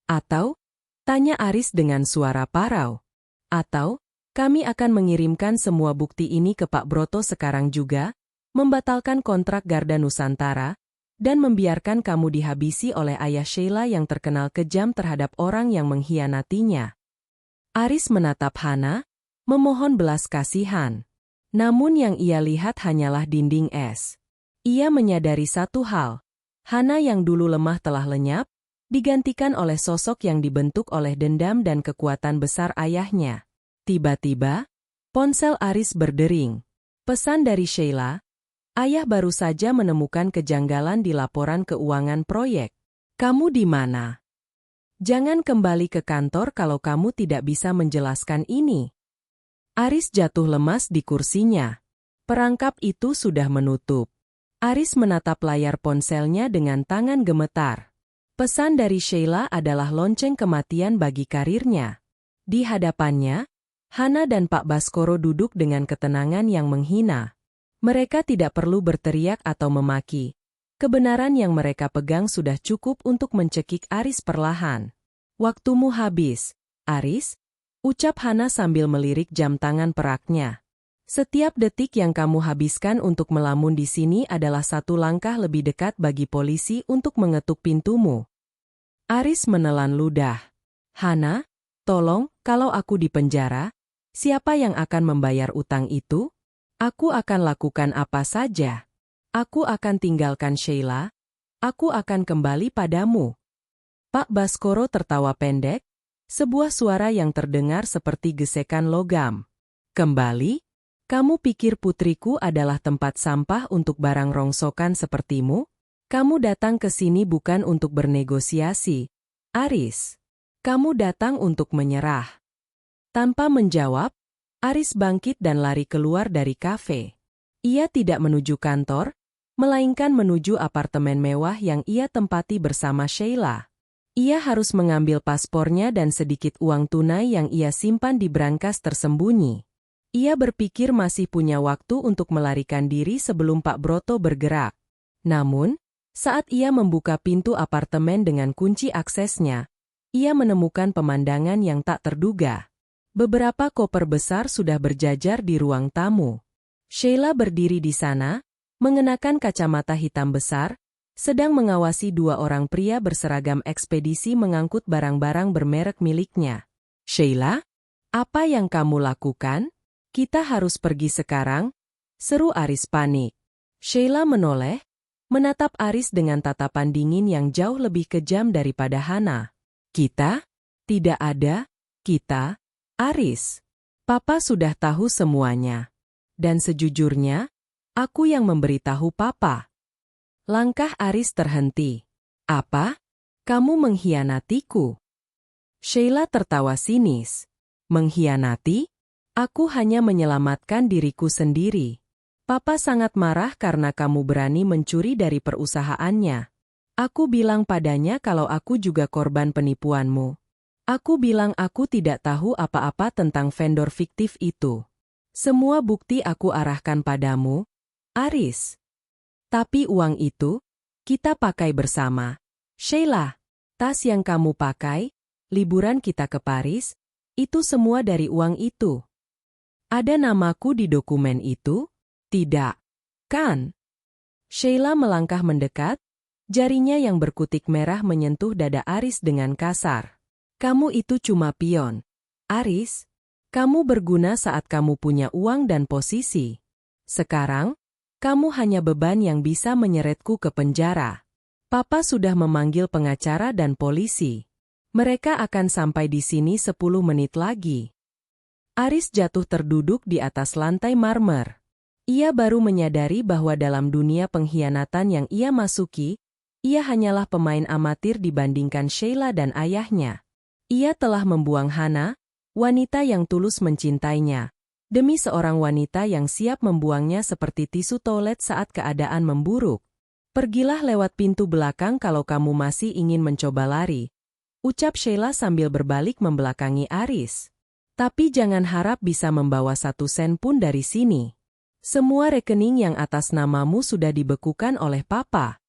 Atau, tanya Aris dengan suara parau. Atau, kami akan mengirimkan semua bukti ini ke Pak Broto sekarang juga, membatalkan kontrak Garda Nusantara, dan membiarkan kamu dihabisi oleh ayah Sheila yang terkenal kejam terhadap orang yang mengkhianatinya. Aris menatap Hana, memohon belas kasihan. Namun yang ia lihat hanyalah dinding es. Ia menyadari satu hal. Hana yang dulu lemah telah lenyap, digantikan oleh sosok yang dibentuk oleh dendam dan kekuatan besar ayahnya. Tiba-tiba, ponsel Aris berdering. Pesan dari Sheila. Ayah baru saja menemukan kejanggalan di laporan keuangan proyek. Kamu di mana? Jangan kembali ke kantor kalau kamu tidak bisa menjelaskan ini. Aris jatuh lemas di kursinya. Perangkap itu sudah menutup. Aris menatap layar ponselnya dengan tangan gemetar. Pesan dari Sheila adalah lonceng kematian bagi karirnya. Di hadapannya, Hana dan Pak Baskoro duduk dengan ketenangan yang menghina. Mereka tidak perlu berteriak atau memaki. Kebenaran yang mereka pegang sudah cukup untuk mencekik Aris perlahan. Waktumu habis, Aris. Ucap Hana sambil melirik jam tangan peraknya. Setiap detik yang kamu habiskan untuk melamun di sini adalah satu langkah lebih dekat bagi polisi untuk mengetuk pintumu. Aris menelan ludah. Hana, tolong, kalau aku di penjara, siapa yang akan membayar utang itu? Aku akan lakukan apa saja. Aku akan tinggalkan Sheila. Aku akan kembali padamu. Pak Baskoro tertawa pendek. Sebuah suara yang terdengar seperti gesekan logam. Kembali? Kamu pikir putriku adalah tempat sampah untuk barang rongsokan sepertimu? Kamu datang ke sini bukan untuk bernegosiasi, Aris. Kamu datang untuk menyerah. Tanpa menjawab, Aris bangkit dan lari keluar dari kafe. Ia tidak menuju kantor, melainkan menuju apartemen mewah yang ia tempati bersama Sheila. Ia harus mengambil paspornya dan sedikit uang tunai yang ia simpan di brankas tersembunyi. Ia berpikir masih punya waktu untuk melarikan diri sebelum Pak Broto bergerak. Namun, saat ia membuka pintu apartemen dengan kunci aksesnya, ia menemukan pemandangan yang tak terduga. Beberapa koper besar sudah berjajar di ruang tamu. Sheila berdiri di sana, mengenakan kacamata hitam besar, sedang mengawasi dua orang pria berseragam ekspedisi mengangkut barang-barang bermerek miliknya. "Sheila, apa yang kamu lakukan? Kita harus pergi sekarang," seru Aris panik. Sheila menoleh, menatap Aris dengan tatapan dingin yang jauh lebih kejam daripada Hana. "Kita? Tidak ada, kita, Aris. Papa sudah tahu semuanya. Dan sejujurnya, aku yang memberitahu Papa." Langkah Aris terhenti. "Apa? Kamu mengkhianatiku?" Sheila tertawa sinis. "Mengkhianati? Aku hanya menyelamatkan diriku sendiri. Papa sangat marah karena kamu berani mencuri dari perusahaannya. Aku bilang padanya kalau aku juga korban penipuanmu. Aku bilang aku tidak tahu apa-apa tentang vendor fiktif itu. Semua bukti aku arahkan padamu, Aris. Tapi uang itu, kita pakai bersama. Sheila, tas yang kamu pakai, liburan kita ke Paris, itu semua dari uang itu. Ada namaku di dokumen itu? Tidak, kan?" Sheila melangkah mendekat, jarinya yang berkutik merah menyentuh dada Aris dengan kasar. "Kamu itu cuma pion. Aris, kamu berguna saat kamu punya uang dan posisi. Sekarang, kamu hanya beban yang bisa menyeretku ke penjara. Papa sudah memanggil pengacara dan polisi. Mereka akan sampai di sini 10 menit lagi." Aris jatuh terduduk di atas lantai marmer. Ia baru menyadari bahwa dalam dunia pengkhianatan yang ia masuki, ia hanyalah pemain amatir dibandingkan Sheila dan ayahnya. Ia telah membuang Hana, wanita yang tulus mencintainya, demi seorang wanita yang siap membuangnya seperti tisu toilet saat keadaan memburuk. "Pergilah lewat pintu belakang kalau kamu masih ingin mencoba lari," ucap Sheila sambil berbalik membelakangi Aris. "Tapi jangan harap bisa membawa 1 sen pun dari sini. Semua rekening yang atas namamu sudah dibekukan oleh Papa."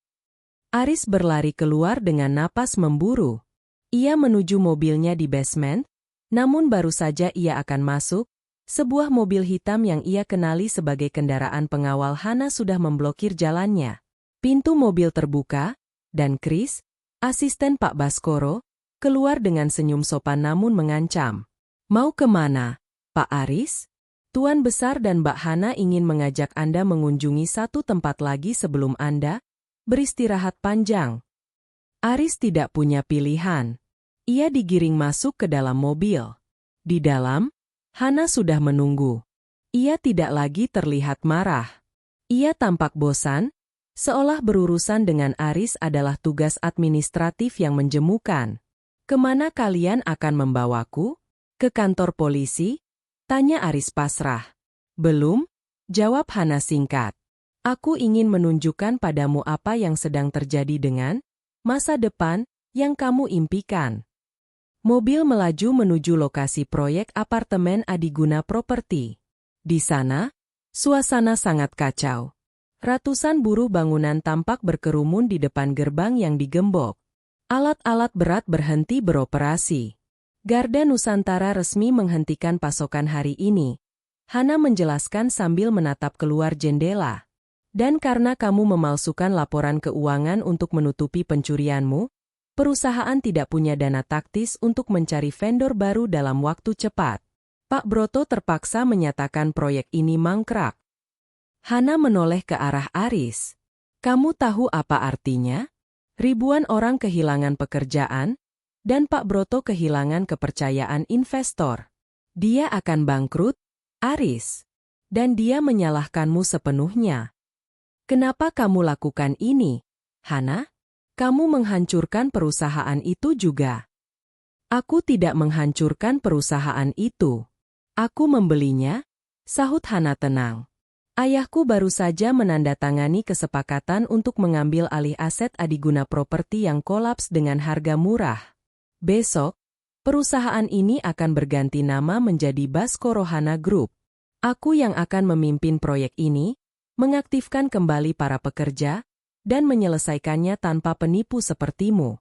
Aris berlari keluar dengan napas memburu. Ia menuju mobilnya di basement, namun baru saja ia akan masuk, sebuah mobil hitam yang ia kenali sebagai kendaraan pengawal Hana sudah memblokir jalannya. Pintu mobil terbuka, dan Chris, asisten Pak Baskoro, keluar dengan senyum sopan namun mengancam. "Mau kemana, Pak Aris? Tuan Besar dan Mbak Hana ingin mengajak Anda mengunjungi satu tempat lagi sebelum Anda beristirahat panjang." Aris tidak punya pilihan. Ia digiring masuk ke dalam mobil. Di dalam, Hana sudah menunggu. Ia tidak lagi terlihat marah. Ia tampak bosan, seolah berurusan dengan Aris adalah tugas administratif yang menjemukan. "Kemana kalian akan membawaku? Ke kantor polisi?" tanya Aris pasrah. "Belum," jawab Hana singkat. "Aku ingin menunjukkan padamu apa yang sedang terjadi dengan masa depan yang kamu impikan." Mobil melaju menuju lokasi proyek apartemen Adiguna Property. Di sana, suasana sangat kacau. Ratusan buruh bangunan tampak berkerumun di depan gerbang yang digembok. Alat-alat berat berhenti beroperasi. Garda Nusantara resmi menghentikan pasokan hari ini, Hana menjelaskan sambil menatap keluar jendela. "Dan karena kamu memalsukan laporan keuangan untuk menutupi pencurianmu, perusahaan tidak punya dana taktis untuk mencari vendor baru dalam waktu cepat. Pak Broto terpaksa menyatakan proyek ini mangkrak." Hana menoleh ke arah Aris. "Kamu tahu apa artinya? Ribuan orang kehilangan pekerjaan, dan Pak Broto kehilangan kepercayaan investor. Dia akan bangkrut, Aris. Dan dia menyalahkanmu sepenuhnya. Kenapa kamu lakukan ini, Hana? Kamu menghancurkan perusahaan itu juga." "Aku tidak menghancurkan perusahaan itu. Aku membelinya," sahut Hana tenang. "Ayahku baru saja menandatangani kesepakatan untuk mengambil alih aset Adiguna Property yang kolaps dengan harga murah. Besok, perusahaan ini akan berganti nama menjadi Baskoro Hana Group. Aku yang akan memimpin proyek ini, mengaktifkan kembali para pekerja, dan menyelesaikannya tanpa penipu sepertimu.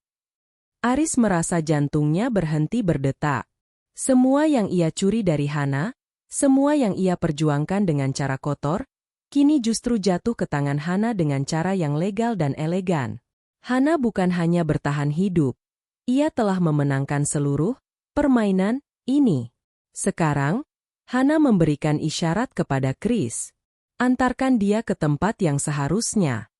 Aris merasa jantungnya berhenti berdetak. Semua yang ia curi dari Hana, semua yang ia perjuangkan dengan cara kotor, kini justru jatuh ke tangan Hana dengan cara yang legal dan elegan. Hana bukan hanya bertahan hidup, ia telah memenangkan seluruh permainan ini. Sekarang, Hana memberikan isyarat kepada Chris. Antarkan dia ke tempat yang seharusnya.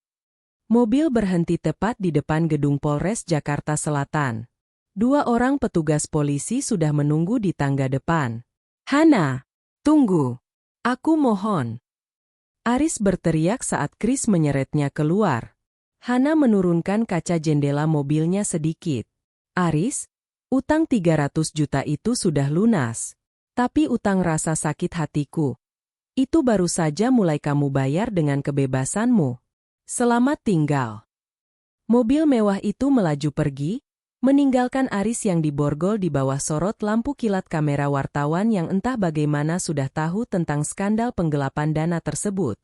Mobil berhenti tepat di depan gedung Polres Jakarta Selatan. 2 orang petugas polisi sudah menunggu di tangga depan. Hana, tunggu. Aku mohon. Aris berteriak saat Chris menyeretnya keluar. Hana menurunkan kaca jendela mobilnya sedikit. Aris, utang 300 juta itu sudah lunas. Tapi utang rasa sakit hatiku, itu baru saja mulai kamu bayar dengan kebebasanmu. Selamat tinggal. Mobil mewah itu melaju pergi, meninggalkan Aris yang diborgol di bawah sorot lampu kilat kamera wartawan yang entah bagaimana sudah tahu tentang skandal penggelapan dana tersebut.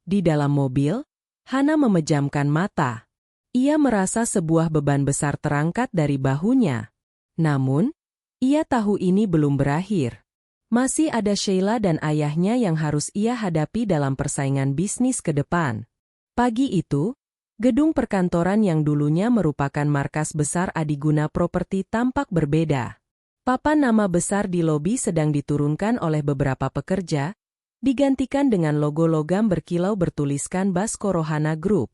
Di dalam mobil, Hana memejamkan mata. Ia merasa sebuah beban besar terangkat dari bahunya. Namun, ia tahu ini belum berakhir. Masih ada Sheila dan ayahnya yang harus ia hadapi dalam persaingan bisnis ke depan. Pagi itu, gedung perkantoran yang dulunya merupakan markas besar Adiguna Property tampak berbeda. Papan nama besar di lobi sedang diturunkan oleh beberapa pekerja, digantikan dengan logo logam berkilau bertuliskan Baskoro Hana Group.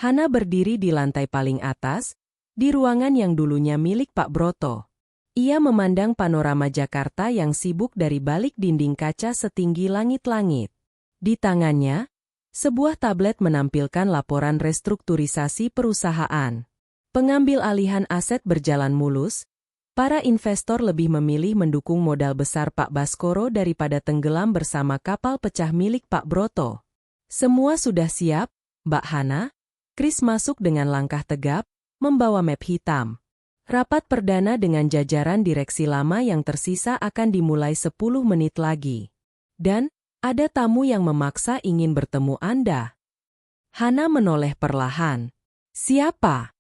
Hana berdiri di lantai paling atas, di ruangan yang dulunya milik Pak Broto. Ia memandang panorama Jakarta yang sibuk dari balik dinding kaca setinggi langit-langit. Di tangannya, sebuah tablet menampilkan laporan restrukturisasi perusahaan. Pengambil alihan aset berjalan mulus, para investor lebih memilih mendukung modal besar Pak Baskoro daripada tenggelam bersama kapal pecah milik Pak Broto. Semua sudah siap, Mbak Hana. Chris masuk dengan langkah tegap, membawa map hitam. Rapat perdana dengan jajaran direksi lama yang tersisa akan dimulai 10 menit lagi. Dan, ada tamu yang memaksa ingin bertemu Anda. Hana menoleh perlahan. Siapa?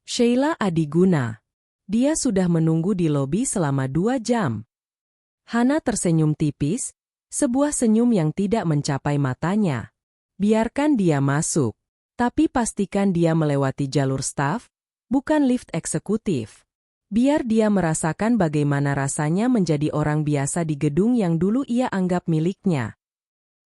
Sheila Adiguna. Dia sudah menunggu di lobi selama 2 jam. Hana tersenyum tipis, sebuah senyum yang tidak mencapai matanya. Biarkan dia masuk. Tapi pastikan dia melewati jalur staf, bukan lift eksekutif. Biar dia merasakan bagaimana rasanya menjadi orang biasa di gedung yang dulu ia anggap miliknya.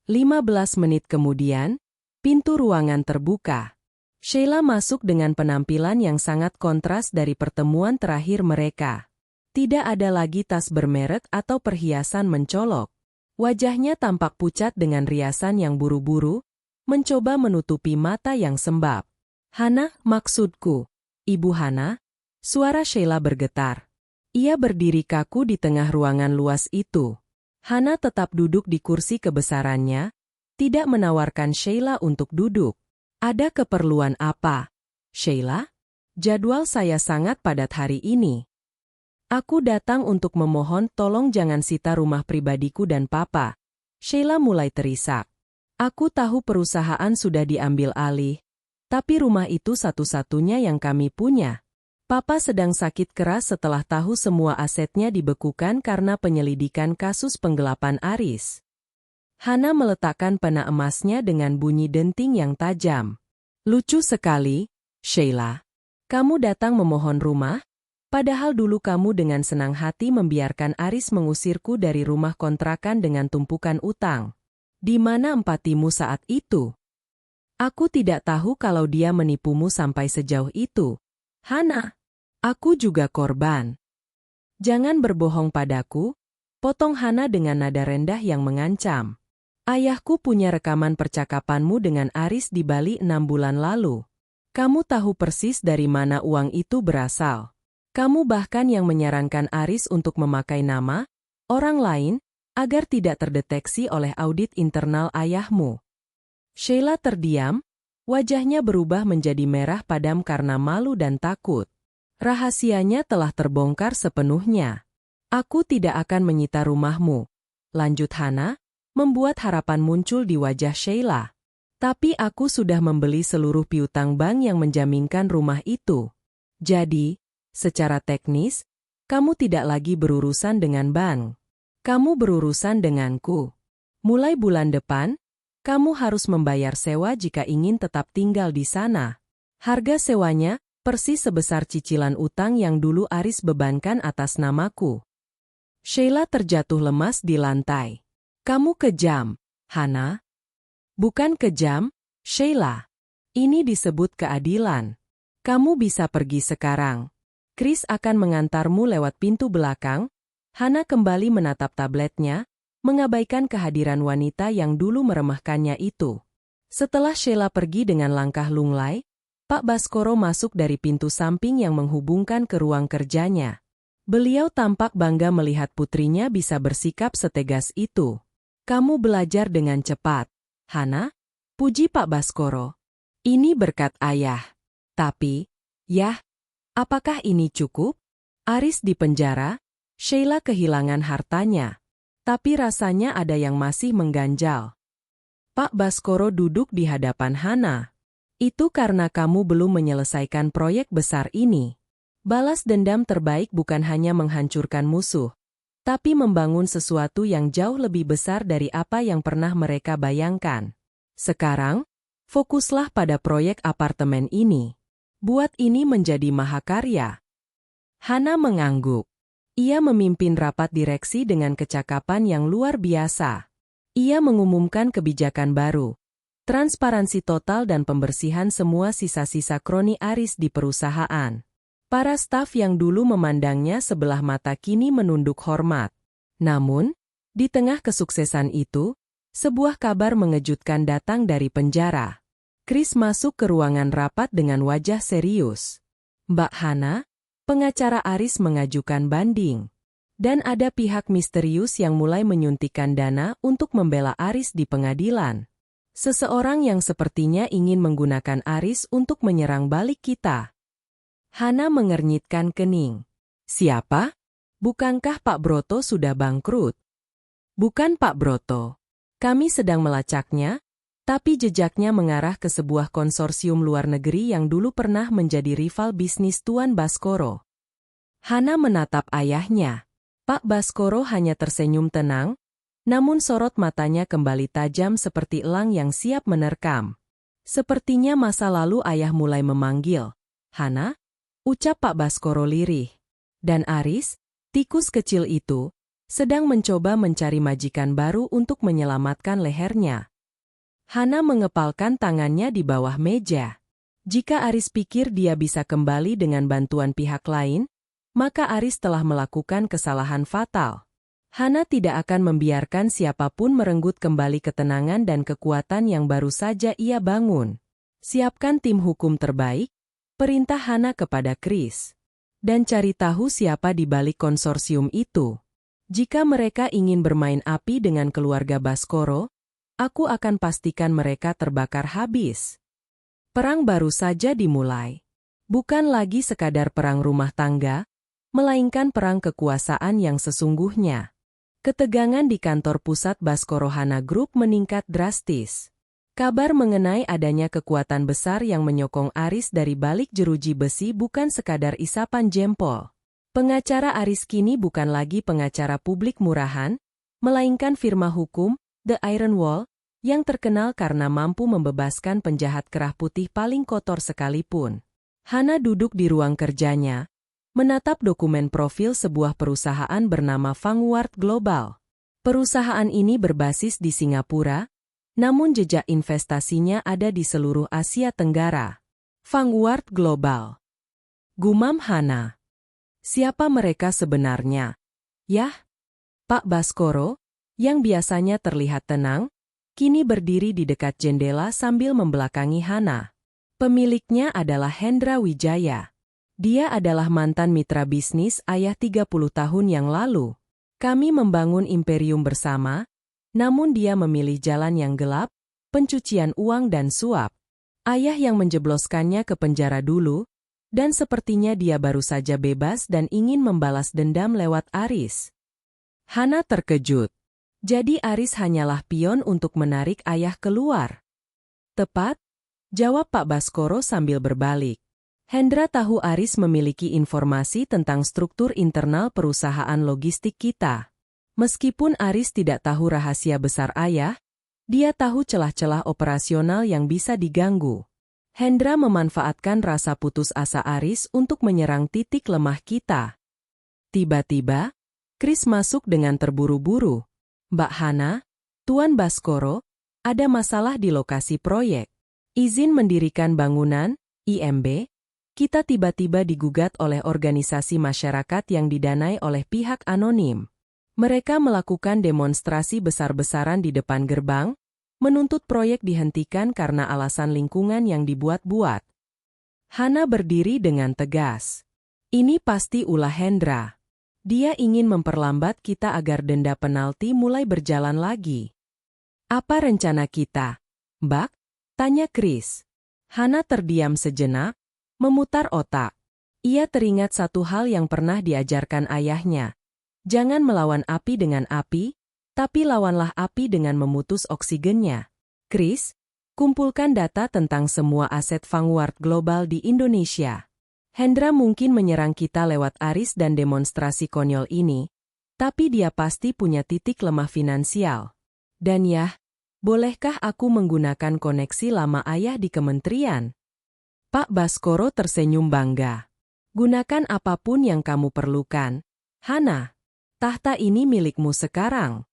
15 menit kemudian, pintu ruangan terbuka. Sheila masuk dengan penampilan yang sangat kontras dari pertemuan terakhir mereka. Tidak ada lagi tas bermerek atau perhiasan mencolok. Wajahnya tampak pucat dengan riasan yang buru-buru, mencoba menutupi mata yang sembab. Hana, maksudku. Ibu Hana, suara Sheila bergetar. Ia berdiri kaku di tengah ruangan luas itu. Hana tetap duduk di kursi kebesarannya, tidak menawarkan Sheila untuk duduk. Ada keperluan apa? Sheila? Jadwal saya sangat padat hari ini. Aku datang untuk memohon tolong jangan sita rumah pribadiku dan Papa. Sheila mulai terisak. Aku tahu perusahaan sudah diambil alih. Tapi rumah itu satu-satunya yang kami punya. Papa sedang sakit keras setelah tahu semua asetnya dibekukan karena penyelidikan kasus penggelapan Aris. Hana meletakkan pena emasnya dengan bunyi denting yang tajam. Lucu sekali, Sheila. Kamu datang memohon rumah? Padahal dulu kamu dengan senang hati membiarkan Aris mengusirku dari rumah kontrakan dengan tumpukan utang. Di mana empatimu saat itu? Aku tidak tahu kalau dia menipumu sampai sejauh itu. Hana, aku juga korban. Jangan berbohong padaku, potong Hana dengan nada rendah yang mengancam. Ayahku punya rekaman percakapanmu dengan Aris di Bali 6 bulan lalu. Kamu tahu persis dari mana uang itu berasal. Kamu bahkan yang menyarankan Aris untuk memakai nama orang lain agar tidak terdeteksi oleh audit internal ayahmu. Sheila terdiam, wajahnya berubah menjadi merah padam karena malu dan takut. Rahasianya telah terbongkar sepenuhnya. Aku tidak akan menyita rumahmu, lanjut Hana. membuat harapan muncul di wajah Sheila. Tapi aku sudah membeli seluruh piutang bank yang menjaminkan rumah itu. Jadi, secara teknis, kamu tidak lagi berurusan dengan bank. Kamu berurusan denganku. Mulai bulan depan, kamu harus membayar sewa jika ingin tetap tinggal di sana. Harga sewanya persis sebesar cicilan utang yang dulu Aris bebankan atas namaku. Sheila terjatuh lemas di lantai. Kamu kejam, Hana. Bukan kejam, Sheila. Ini disebut keadilan. Kamu bisa pergi sekarang. Chris akan mengantarmu lewat pintu belakang. Hana kembali menatap tabletnya, mengabaikan kehadiran wanita yang dulu meremehkannya itu. Setelah Sheila pergi dengan langkah lunglai, Pak Baskoro masuk dari pintu samping yang menghubungkan ke ruang kerjanya. Beliau tampak bangga melihat putrinya bisa bersikap setegas itu. Kamu belajar dengan cepat, Hana, puji Pak Baskoro. Ini berkat ayah. Tapi, yah, apakah ini cukup? Aris di penjara, Sheila kehilangan hartanya. Tapi rasanya ada yang masih mengganjal. Pak Baskoro duduk di hadapan Hana. Itu karena kamu belum menyelesaikan proyek besar ini. Balas dendam terbaik bukan hanya menghancurkan musuh, tapi membangun sesuatu yang jauh lebih besar dari apa yang pernah mereka bayangkan. Sekarang, fokuslah pada proyek apartemen ini. Buat ini menjadi mahakarya. Hana mengangguk. Ia memimpin rapat direksi dengan kecakapan yang luar biasa. Ia mengumumkan kebijakan baru, transparansi total dan pembersihan semua sisa-sisa kroni Aris di perusahaan. Para staf yang dulu memandangnya sebelah mata kini menunduk hormat. Namun, di tengah kesuksesan itu, sebuah kabar mengejutkan datang dari penjara. Chris masuk ke ruangan rapat dengan wajah serius. Mbak Hana, pengacara Aris mengajukan banding. Dan ada pihak misterius yang mulai menyuntikkan dana untuk membela Aris di pengadilan. Seseorang yang sepertinya ingin menggunakan Aris untuk menyerang balik kita. Hana mengernyitkan kening. Siapa? Bukankah Pak Broto sudah bangkrut? Bukan Pak Broto. Kami sedang melacaknya, tapi jejaknya mengarah ke sebuah konsorsium luar negeri yang dulu pernah menjadi rival bisnis Tuan Baskoro. Hana menatap ayahnya. Pak Baskoro hanya tersenyum tenang, namun sorot matanya kembali tajam seperti elang yang siap menerkam. Sepertinya masa lalu ayah mulai memanggil. Hana? Ucap Pak Baskoro lirih. Dan Aris, tikus kecil itu, sedang mencoba mencari majikan baru untuk menyelamatkan lehernya. Hana mengepalkan tangannya di bawah meja. Jika Aris pikir dia bisa kembali dengan bantuan pihak lain, maka Aris telah melakukan kesalahan fatal. Hana tidak akan membiarkan siapapun merenggut kembali ketenangan dan kekuatan yang baru saja ia bangun. Siapkan tim hukum terbaik, perintah Hana kepada Chris. Dan cari tahu siapa di balik konsorsium itu. Jika mereka ingin bermain api dengan keluarga Baskoro, aku akan pastikan mereka terbakar habis. Perang baru saja dimulai. Bukan lagi sekadar perang rumah tangga, melainkan perang kekuasaan yang sesungguhnya. Ketegangan di kantor pusat Baskoro Hana Group meningkat drastis. Kabar mengenai adanya kekuatan besar yang menyokong Aris dari balik jeruji besi bukan sekadar isapan jempol. Pengacara Aris kini bukan lagi pengacara publik murahan, melainkan firma hukum, The Iron Wall, yang terkenal karena mampu membebaskan penjahat kerah putih paling kotor sekalipun. Hana duduk di ruang kerjanya, menatap dokumen profil sebuah perusahaan bernama Vanguard Global. Perusahaan ini berbasis di Singapura, namun jejak investasinya ada di seluruh Asia Tenggara. Vanguard Global. Gumam Hana. Siapa mereka sebenarnya? Yah, Pak Baskoro, yang biasanya terlihat tenang, kini berdiri di dekat jendela sambil membelakangi Hana. Pemiliknya adalah Hendra Wijaya. Dia adalah mantan mitra bisnis ayah 30 tahun yang lalu. Kami membangun imperium bersama, namun dia memilih jalan yang gelap, pencucian uang dan suap. Ayah yang menjebloskannya ke penjara dulu, dan sepertinya dia baru saja bebas dan ingin membalas dendam lewat Aris. Hana terkejut. Jadi Aris hanyalah pion untuk menarik ayah keluar. Tepat, jawab Pak Baskoro sambil berbalik. Hendra tahu Aris memiliki informasi tentang struktur internal perusahaan logistik kita. Meskipun Aris tidak tahu rahasia besar ayah, dia tahu celah-celah operasional yang bisa diganggu. Hendra memanfaatkan rasa putus asa Aris untuk menyerang titik lemah kita. Tiba-tiba, Chris masuk dengan terburu-buru. Mbak Hana, Tuan Baskoro, ada masalah di lokasi proyek. Izin mendirikan bangunan, IMB, kita tiba-tiba digugat oleh organisasi masyarakat yang didanai oleh pihak anonim. Mereka melakukan demonstrasi besar-besaran di depan gerbang, menuntut proyek dihentikan karena alasan lingkungan yang dibuat-buat. Hana berdiri dengan tegas. Ini pasti ulah Hendra. Dia ingin memperlambat kita agar denda penalti mulai berjalan lagi. Apa rencana kita, Mbak? Tanya Chris. Hana terdiam sejenak, memutar otak. Ia teringat satu hal yang pernah diajarkan ayahnya. Jangan melawan api dengan api, tapi lawanlah api dengan memutus oksigennya. Chris, kumpulkan data tentang semua aset Vanguard Global di Indonesia. Hendra mungkin menyerang kita lewat Aris dan demonstrasi konyol ini, tapi dia pasti punya titik lemah finansial. Dan ya, bolehkah aku menggunakan koneksi lama ayah di kementerian? Pak Baskoro tersenyum bangga. Gunakan apapun yang kamu perlukan. Hana, tahta ini milikmu sekarang.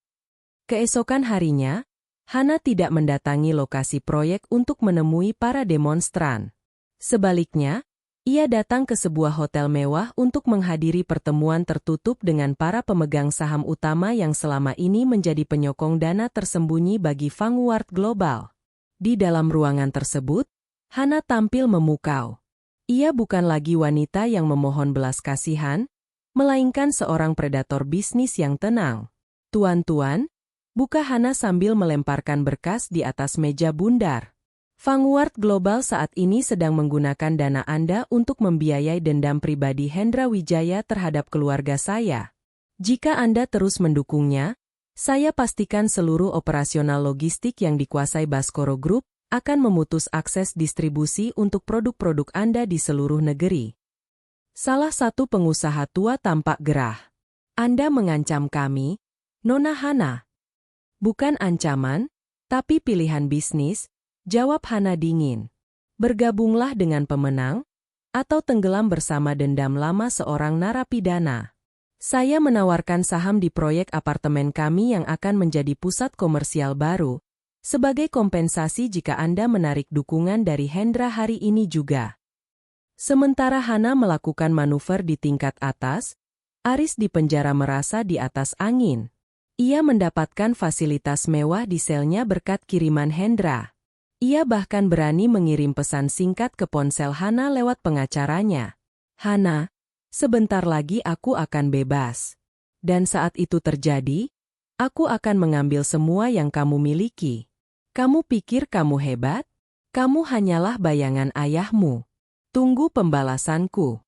Keesokan harinya, Hana tidak mendatangi lokasi proyek untuk menemui para demonstran. Sebaliknya, ia datang ke sebuah hotel mewah untuk menghadiri pertemuan tertutup dengan para pemegang saham utama yang selama ini menjadi penyokong dana tersembunyi bagi Vanguard Global. Di dalam ruangan tersebut, Hana tampil memukau. Ia bukan lagi wanita yang memohon belas kasihan, melainkan seorang predator bisnis yang tenang. Tuan-tuan, buka Hana sambil melemparkan berkas di atas meja bundar. Vanguard Global saat ini sedang menggunakan dana Anda untuk membiayai dendam pribadi Hendra Wijaya terhadap keluarga saya. Jika Anda terus mendukungnya, saya pastikan seluruh operasional logistik yang dikuasai Baskoro Group akan memutus akses distribusi untuk produk-produk Anda di seluruh negeri. Salah satu pengusaha tua tampak gerah. Anda mengancam kami, Nona Hana. Bukan ancaman, tapi pilihan bisnis, jawab Hana dingin. Bergabunglah dengan pemenang, atau tenggelam bersama dendam lama seorang narapidana. Saya menawarkan saham di proyek apartemen kami yang akan menjadi pusat komersial baru, sebagai kompensasi jika Anda menarik dukungan dari Hendra hari ini juga. Sementara Hana melakukan manuver di tingkat atas, Aris di penjara merasa di atas angin. Ia mendapatkan fasilitas mewah di selnya berkat kiriman Hendra. Ia bahkan berani mengirim pesan singkat ke ponsel Hana lewat pengacaranya. Hana, sebentar lagi aku akan bebas. Dan saat itu terjadi, aku akan mengambil semua yang kamu miliki. Kamu pikir kamu hebat? Kamu hanyalah bayangan ayahmu. Tunggu pembalasanku.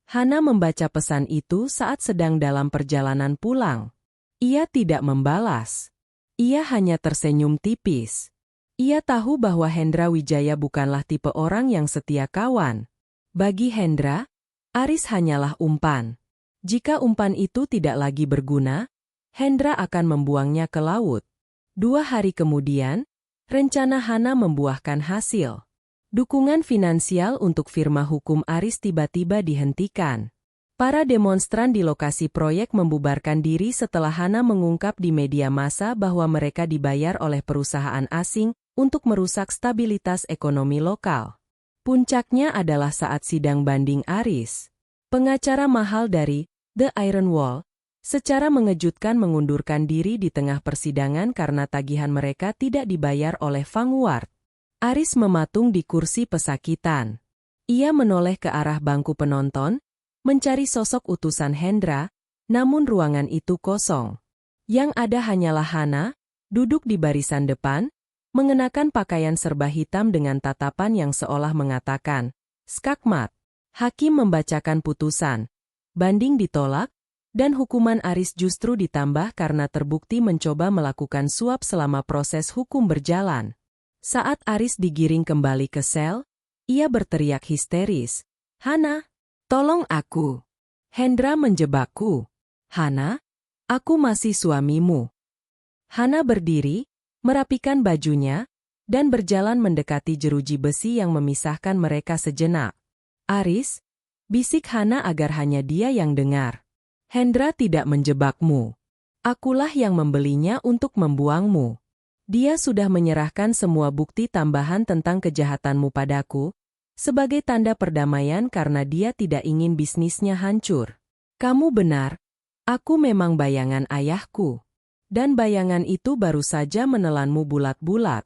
Hana membaca pesan itu saat sedang dalam perjalanan pulang. Ia tidak membalas. Ia hanya tersenyum tipis. Ia tahu bahwa Hendra Wijaya bukanlah tipe orang yang setia kawan. Bagi Hendra, Aris hanyalah umpan. Jika umpan itu tidak lagi berguna, Hendra akan membuangnya ke laut. 2 hari kemudian, rencana Hana membuahkan hasil. Dukungan finansial untuk firma hukum Aris tiba-tiba dihentikan. Para demonstran di lokasi proyek membubarkan diri setelah Hana mengungkap di media massa bahwa mereka dibayar oleh perusahaan asing untuk merusak stabilitas ekonomi lokal. Puncaknya adalah saat sidang banding Aris. Pengacara mahal dari The Iron Wall secara mengejutkan mengundurkan diri di tengah persidangan karena tagihan mereka tidak dibayar oleh Vanguard. Aris mematung di kursi pesakitan. Ia menoleh ke arah bangku penonton, mencari sosok utusan Hendra, namun ruangan itu kosong. Yang ada hanyalah Hana, duduk di barisan depan, mengenakan pakaian serba hitam dengan tatapan yang seolah mengatakan, "Skakmat." Hakim membacakan putusan. Banding ditolak, Dan hukuman Aris justru ditambah karena terbukti mencoba melakukan suap selama proses hukum berjalan. Saat Aris digiring kembali ke sel, ia berteriak histeris, "Hana, tolong aku. Hendra menjebakku. Hana, aku masih suamimu." Hana berdiri, merapikan bajunya, dan berjalan mendekati jeruji besi yang memisahkan mereka sejenak. "Aris," bisik Hana agar hanya dia yang dengar. "Hendra tidak menjebakmu. Akulah yang membelinya untuk membuangmu. Dia sudah menyerahkan semua bukti tambahan tentang kejahatanmu padaku, sebagai tanda perdamaian karena dia tidak ingin bisnisnya hancur. Kamu benar, aku memang bayangan ayahku. Dan bayangan itu baru saja menelanmu bulat-bulat."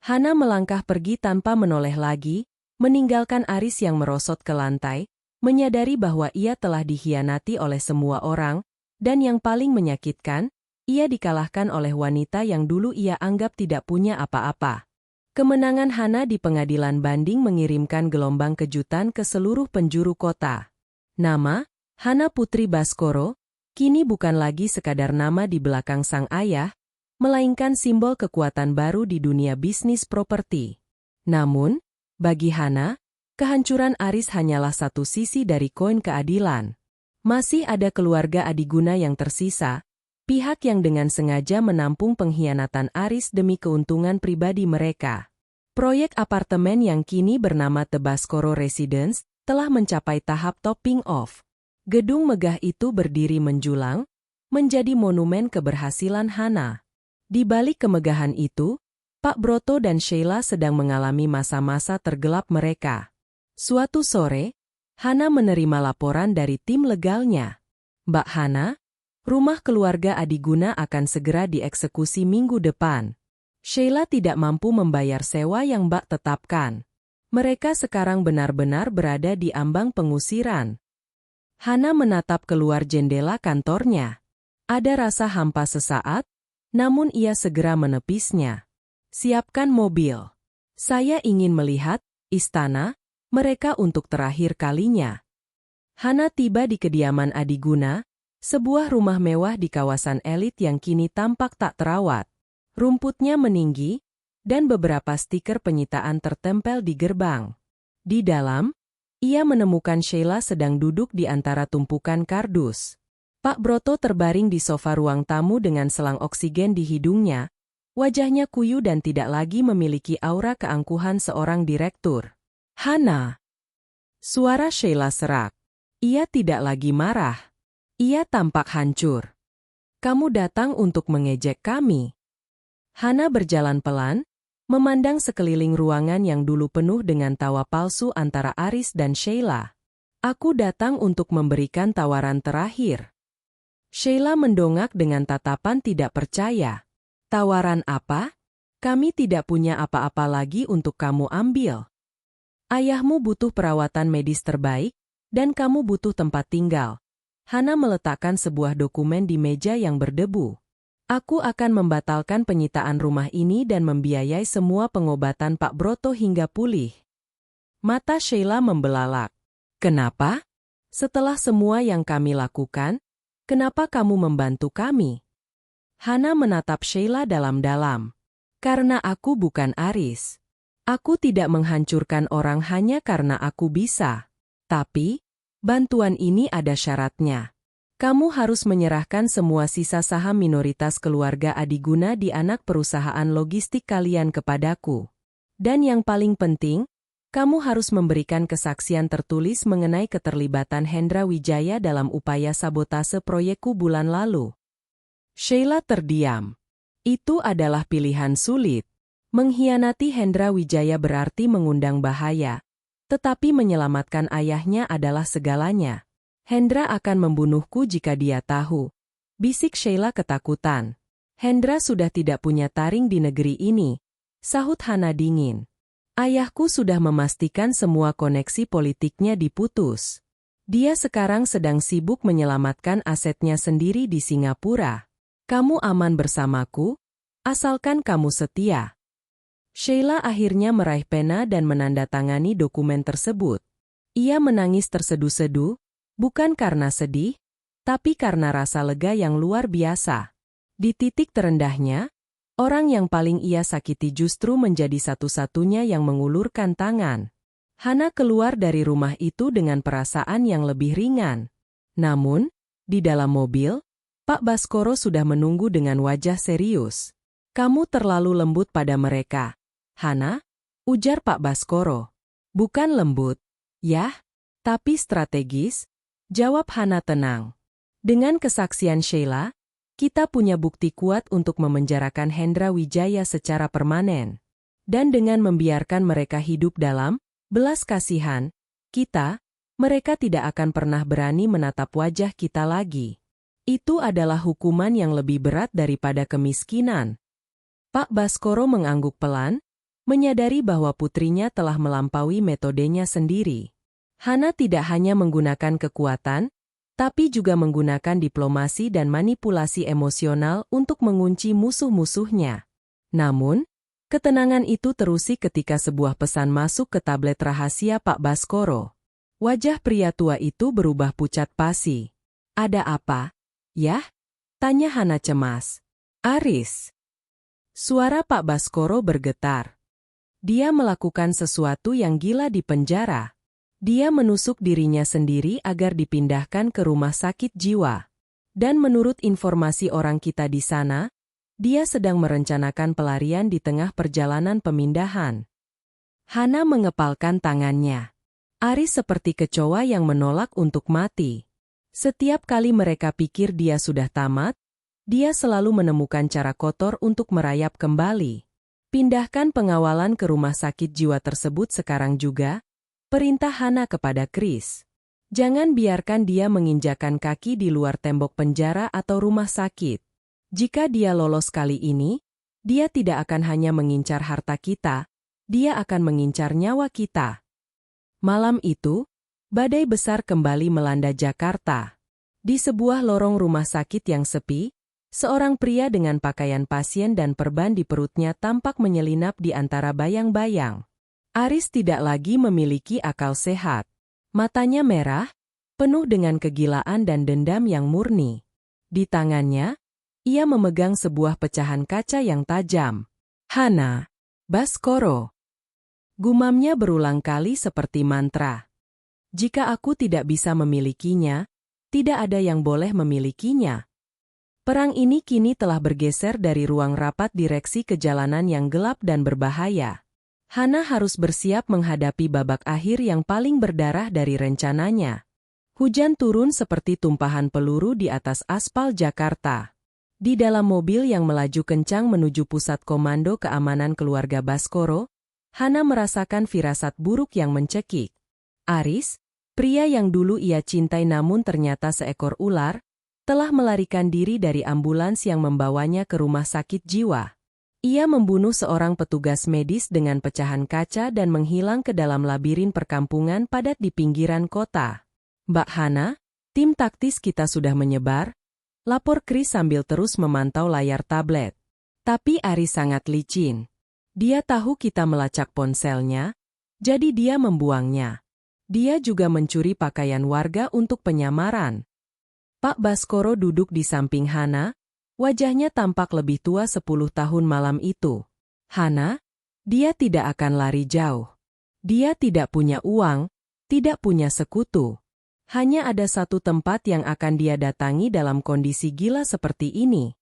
Hana melangkah pergi tanpa menoleh lagi, meninggalkan Aris yang merosot ke lantai, menyadari bahwa ia telah dikhianati oleh semua orang, dan yang paling menyakitkan, ia dikalahkan oleh wanita yang dulu ia anggap tidak punya apa-apa. Kemenangan Hana di pengadilan banding mengirimkan gelombang kejutan ke seluruh penjuru kota. Nama, Hana Putri Baskoro, kini bukan lagi sekadar nama di belakang sang ayah, melainkan simbol kekuatan baru di dunia bisnis properti. Namun, bagi Hana, kehancuran Aris hanyalah satu sisi dari koin keadilan. Masih ada keluarga Adiguna yang tersisa, pihak yang dengan sengaja menampung pengkhianatan Aris demi keuntungan pribadi mereka. Proyek apartemen yang kini bernama The Baskoro Residence telah mencapai tahap topping off. Gedung megah itu berdiri menjulang, menjadi monumen keberhasilan Hana. Di balik kemegahan itu, Pak Broto dan Sheila sedang mengalami masa-masa tergelap mereka. Suatu sore, Hana menerima laporan dari tim legalnya. "Mbak Hana, rumah keluarga Adiguna akan segera dieksekusi minggu depan. Sheila tidak mampu membayar sewa yang Mbak tetapkan. Mereka sekarang benar-benar berada di ambang pengusiran." Hana menatap keluar jendela kantornya. Ada rasa hampa sesaat, namun ia segera menepisnya. "Siapkan mobil. Saya ingin melihat istana mereka untuk terakhir kalinya." Hana tiba di kediaman Adiguna, sebuah rumah mewah di kawasan elit yang kini tampak tak terawat. Rumputnya meninggi, dan beberapa stiker penyitaan tertempel di gerbang. Di dalam, ia menemukan Sheila sedang duduk di antara tumpukan kardus. Pak Broto terbaring di sofa ruang tamu dengan selang oksigen di hidungnya, wajahnya kuyu dan tidak lagi memiliki aura keangkuhan seorang direktur. "Hana." Suara Sheila serak. Ia tidak lagi marah. Ia tampak hancur. "Kamu datang untuk mengejek kami." Hana berjalan pelan, memandang sekeliling ruangan yang dulu penuh dengan tawa palsu antara Aris dan Sheila. "Aku datang untuk memberikan tawaran terakhir." Sheila mendongak dengan tatapan tidak percaya. "Tawaran apa? Kami tidak punya apa-apa lagi untuk kamu ambil. Ayahmu butuh perawatan medis terbaik, dan kamu butuh tempat tinggal." Hana meletakkan sebuah dokumen di meja yang berdebu. "Aku akan membatalkan penyitaan rumah ini dan membiayai semua pengobatan Pak Broto hingga pulih." Mata Sheila membelalak. "Kenapa? Setelah semua yang kami lakukan, kenapa kamu membantu kami?" Hana menatap Sheila dalam-dalam. "Karena aku bukan Aris. Aku tidak menghancurkan orang hanya karena aku bisa. Tapi, bantuan ini ada syaratnya. Kamu harus menyerahkan semua sisa saham minoritas keluarga Adiguna di anak perusahaan logistik kalian kepadaku. Dan yang paling penting, kamu harus memberikan kesaksian tertulis mengenai keterlibatan Hendra Wijaya dalam upaya sabotase proyekku bulan lalu." Sheila terdiam. Itu adalah pilihan sulit. Mengkhianati Hendra Wijaya berarti mengundang bahaya, tetapi menyelamatkan ayahnya adalah segalanya. "Hendra akan membunuhku jika dia tahu," bisik Sheila ketakutan. "Hendra sudah tidak punya taring di negeri ini," sahut Hana dingin. "Ayahku sudah memastikan semua koneksi politiknya diputus. Dia sekarang sedang sibuk menyelamatkan asetnya sendiri di Singapura. Kamu aman bersamaku, asalkan kamu setia." Sheila akhirnya meraih pena dan menandatangani dokumen tersebut. Ia menangis terseduh-seduh, bukan karena sedih, tapi karena rasa lega yang luar biasa. Di titik terendahnya, orang yang paling ia sakiti justru menjadi satu-satunya yang mengulurkan tangan. Hana keluar dari rumah itu dengan perasaan yang lebih ringan. Namun, di dalam mobil, Pak Baskoro sudah menunggu dengan wajah serius. "Kamu terlalu lembut pada mereka, Hana," ujar Pak Baskoro. "Bukan lembut, ya, tapi strategis," jawab Hana tenang. "Dengan kesaksian Sheila, kita punya bukti kuat untuk memenjarakan Hendra Wijaya secara permanen. Dan dengan membiarkan mereka hidup dalam belas kasihan, mereka tidak akan pernah berani menatap wajah kita lagi. Itu adalah hukuman yang lebih berat daripada kemiskinan." Pak Baskoro mengangguk pelan, menyadari bahwa putrinya telah melampaui metodenya sendiri. Hana tidak hanya menggunakan kekuatan, tapi juga menggunakan diplomasi dan manipulasi emosional untuk mengunci musuh-musuhnya. Namun, ketenangan itu terusik ketika sebuah pesan masuk ke tablet rahasia Pak Baskoro. Wajah pria tua itu berubah pucat pasi. "Ada apa, yah?" tanya Hana cemas. "Aris." Suara Pak Baskoro bergetar. Dia melakukan sesuatu yang gila di penjara. Dia menusuk dirinya sendiri agar dipindahkan ke rumah sakit jiwa. Dan menurut informasi orang kita di sana, dia sedang merencanakan pelarian di tengah perjalanan pemindahan. Hana mengepalkan tangannya. Aris seperti kecoa yang menolak untuk mati. Setiap kali mereka pikir dia sudah tamat, dia selalu menemukan cara kotor untuk merayap kembali. "Pindahkan pengawalan ke rumah sakit jiwa tersebut sekarang juga," perintah Hana kepada Chris. "Jangan biarkan dia menginjakan kaki di luar tembok penjara atau rumah sakit. Jika dia lolos kali ini, dia tidak akan hanya mengincar harta kita, dia akan mengincar nyawa kita." Malam itu, badai besar kembali melanda Jakarta. Di sebuah lorong rumah sakit yang sepi, seorang pria dengan pakaian pasien dan perban di perutnya tampak menyelinap di antara bayang-bayang. Aris tidak lagi memiliki akal sehat. Matanya merah, penuh dengan kegilaan dan dendam yang murni. Di tangannya, ia memegang sebuah pecahan kaca yang tajam. "Hana Baskoro," gumamnya berulang kali seperti mantra. "Jika aku tidak bisa memilikinya, tidak ada yang boleh memilikinya." Perang ini kini telah bergeser dari ruang rapat direksi ke jalanan yang gelap dan berbahaya. Hana harus bersiap menghadapi babak akhir yang paling berdarah dari rencananya. Hujan turun seperti tumpahan peluru di atas aspal Jakarta. Di dalam mobil yang melaju kencang menuju pusat komando keamanan keluarga Baskoro, Hana merasakan firasat buruk yang mencekik. Aris, pria yang dulu ia cintai namun ternyata seekor ular, telah melarikan diri dari ambulans yang membawanya ke rumah sakit jiwa. Ia membunuh seorang petugas medis dengan pecahan kaca dan menghilang ke dalam labirin perkampungan padat di pinggiran kota. "Mbak Hana, tim taktis kita sudah menyebar," lapor Chris sambil terus memantau layar tablet. Tapi Aris sangat licin. Dia tahu kita melacak ponselnya, jadi dia membuangnya. Dia juga mencuri pakaian warga untuk penyamaran. Pak Baskoro duduk di samping Hana, wajahnya tampak lebih tua 10 tahun malam itu. "Hana, dia tidak akan lari jauh. Dia tidak punya uang, tidak punya sekutu. Hanya ada satu tempat yang akan dia datangi dalam kondisi gila seperti ini.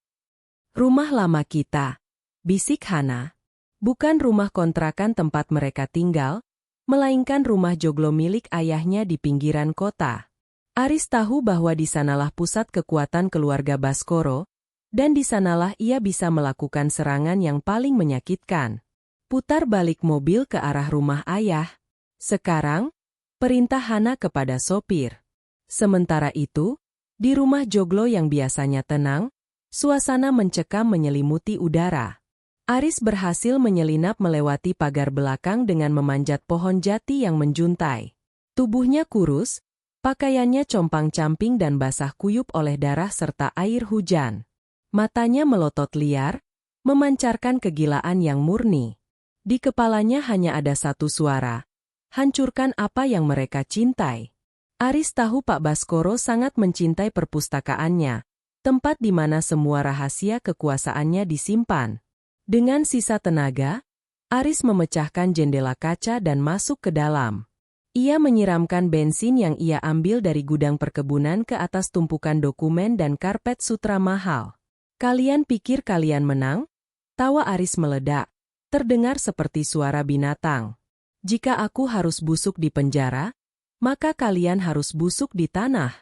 Rumah lama kita," bisik Hana. Bukan rumah kontrakan tempat mereka tinggal, melainkan rumah joglo milik ayahnya di pinggiran kota. Aris tahu bahwa di sanalah pusat kekuatan keluarga Baskoro, dan di sanalah ia bisa melakukan serangan yang paling menyakitkan. "Putar balik mobil ke arah rumah ayah. Sekarang," perintah Hana kepada sopir. Sementara itu, di rumah joglo yang biasanya tenang, suasana mencekam menyelimuti udara. Aris berhasil menyelinap melewati pagar belakang dengan memanjat pohon jati yang menjuntai. Tubuhnya kurus, pakaiannya compang-camping dan basah kuyup oleh darah serta air hujan. Matanya melotot liar, memancarkan kegilaan yang murni. Di kepalanya hanya ada satu suara, "Hancurkan apa yang mereka cintai." Aris tahu Pak Baskoro sangat mencintai perpustakaannya, tempat di mana semua rahasia kekuasaannya disimpan. Dengan sisa tenaga, Aris memecahkan jendela kaca dan masuk ke dalam. Ia menyiramkan bensin yang ia ambil dari gudang perkebunan ke atas tumpukan dokumen dan karpet sutra mahal. "Kalian pikir kalian menang?" Tawa Aris meledak, terdengar seperti suara binatang. "Jika aku harus busuk di penjara, maka kalian harus busuk di tanah."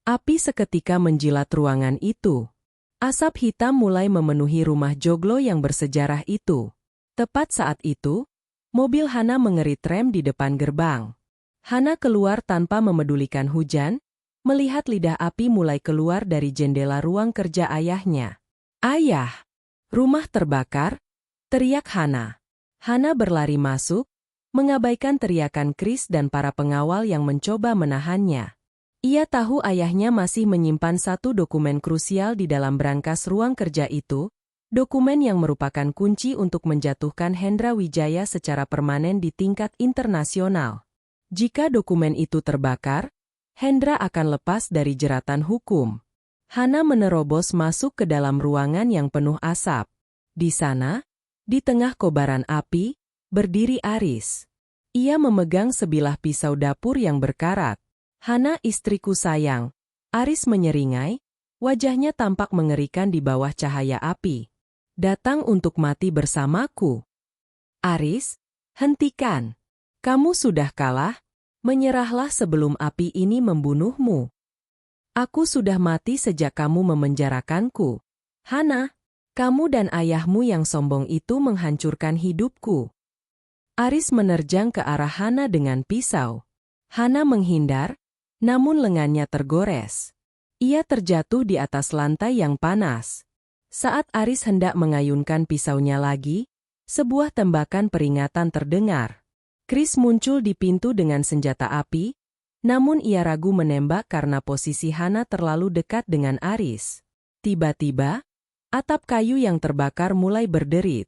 Api seketika menjilat ruangan itu. Asap hitam mulai memenuhi rumah joglo yang bersejarah itu. Tepat saat itu, mobil Hana mengerit rem di depan gerbang. Hana keluar tanpa memedulikan hujan, melihat lidah api mulai keluar dari jendela ruang kerja ayahnya. "Ayah! Rumah terbakar!" teriak Hana. Hana berlari masuk, mengabaikan teriakan Chris dan para pengawal yang mencoba menahannya. Ia tahu ayahnya masih menyimpan satu dokumen krusial di dalam brankas ruang kerja itu, dokumen yang merupakan kunci untuk menjatuhkan Hendra Wijaya secara permanen di tingkat internasional. Jika dokumen itu terbakar, Hendra akan lepas dari jeratan hukum. Hana menerobos masuk ke dalam ruangan yang penuh asap. Di sana, di tengah kobaran api, berdiri Aris. Ia memegang sebilah pisau dapur yang berkarat. "Hana, istriku sayang." Aris menyeringai, wajahnya tampak mengerikan di bawah cahaya api. "Datang untuk mati bersamaku." "Aris, hentikan. Kamu sudah kalah. Menyerahlah sebelum api ini membunuhmu. Aku sudah mati sejak kamu memenjarakanku. Hana, kamu dan ayahmu yang sombong itu menghancurkan hidupku." Aris menerjang ke arah Hana dengan pisau. Hana menghindar, namun lengannya tergores. Ia terjatuh di atas lantai yang panas. Saat Aris hendak mengayunkan pisaunya lagi, sebuah tembakan peringatan terdengar. Chris muncul di pintu dengan senjata api, namun ia ragu menembak karena posisi Hana terlalu dekat dengan Aris. Tiba-tiba, atap kayu yang terbakar mulai berderit.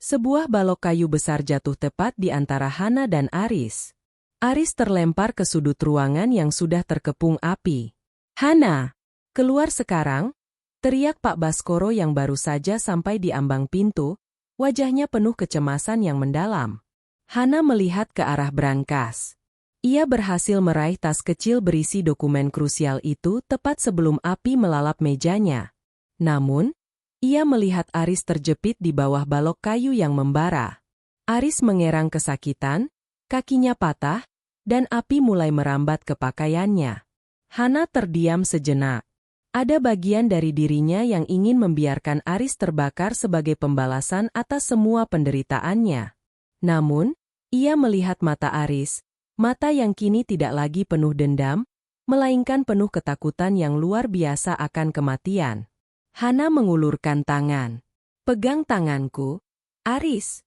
Sebuah balok kayu besar jatuh tepat di antara Hana dan Aris. Aris terlempar ke sudut ruangan yang sudah terkepung api. "Hana, keluar sekarang!" teriak Pak Baskoro yang baru saja sampai di ambang pintu, wajahnya penuh kecemasan yang mendalam. Hana melihat ke arah brankas. Ia berhasil meraih tas kecil berisi dokumen krusial itu tepat sebelum api melalap mejanya. Namun, ia melihat Aris terjepit di bawah balok kayu yang membara. Aris mengerang kesakitan, kakinya patah, dan api mulai merambat ke pakaiannya. Hana terdiam sejenak. Ada bagian dari dirinya yang ingin membiarkan Aris terbakar sebagai pembalasan atas semua penderitaannya. Namun, ia melihat mata Aris, mata yang kini tidak lagi penuh dendam, melainkan penuh ketakutan yang luar biasa akan kematian. Hana mengulurkan tangan. "Pegang tanganku, Aris."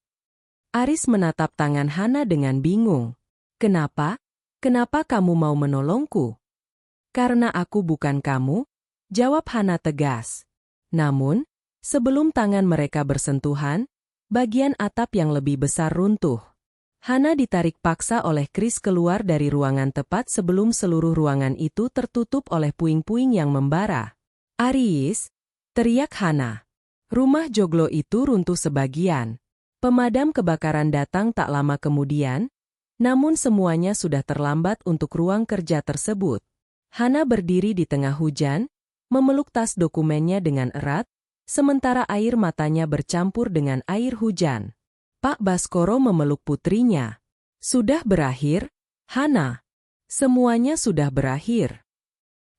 Aris menatap tangan Hana dengan bingung. "Kenapa? Kenapa kamu mau menolongku?" "Karena aku bukan kamu," jawab Hana tegas. Namun, sebelum tangan mereka bersentuhan, bagian atap yang lebih besar runtuh. Hana ditarik paksa oleh Chris keluar dari ruangan tepat sebelum seluruh ruangan itu tertutup oleh puing-puing yang membara. "Aris!" teriak Hana. Rumah joglo itu runtuh sebagian. Pemadam kebakaran datang tak lama kemudian, namun semuanya sudah terlambat untuk ruang kerja tersebut. Hana berdiri di tengah hujan, memeluk tas dokumennya dengan erat, sementara air matanya bercampur dengan air hujan. Pak Baskoro memeluk putrinya. "Sudah berakhir, Hana. Semuanya sudah berakhir."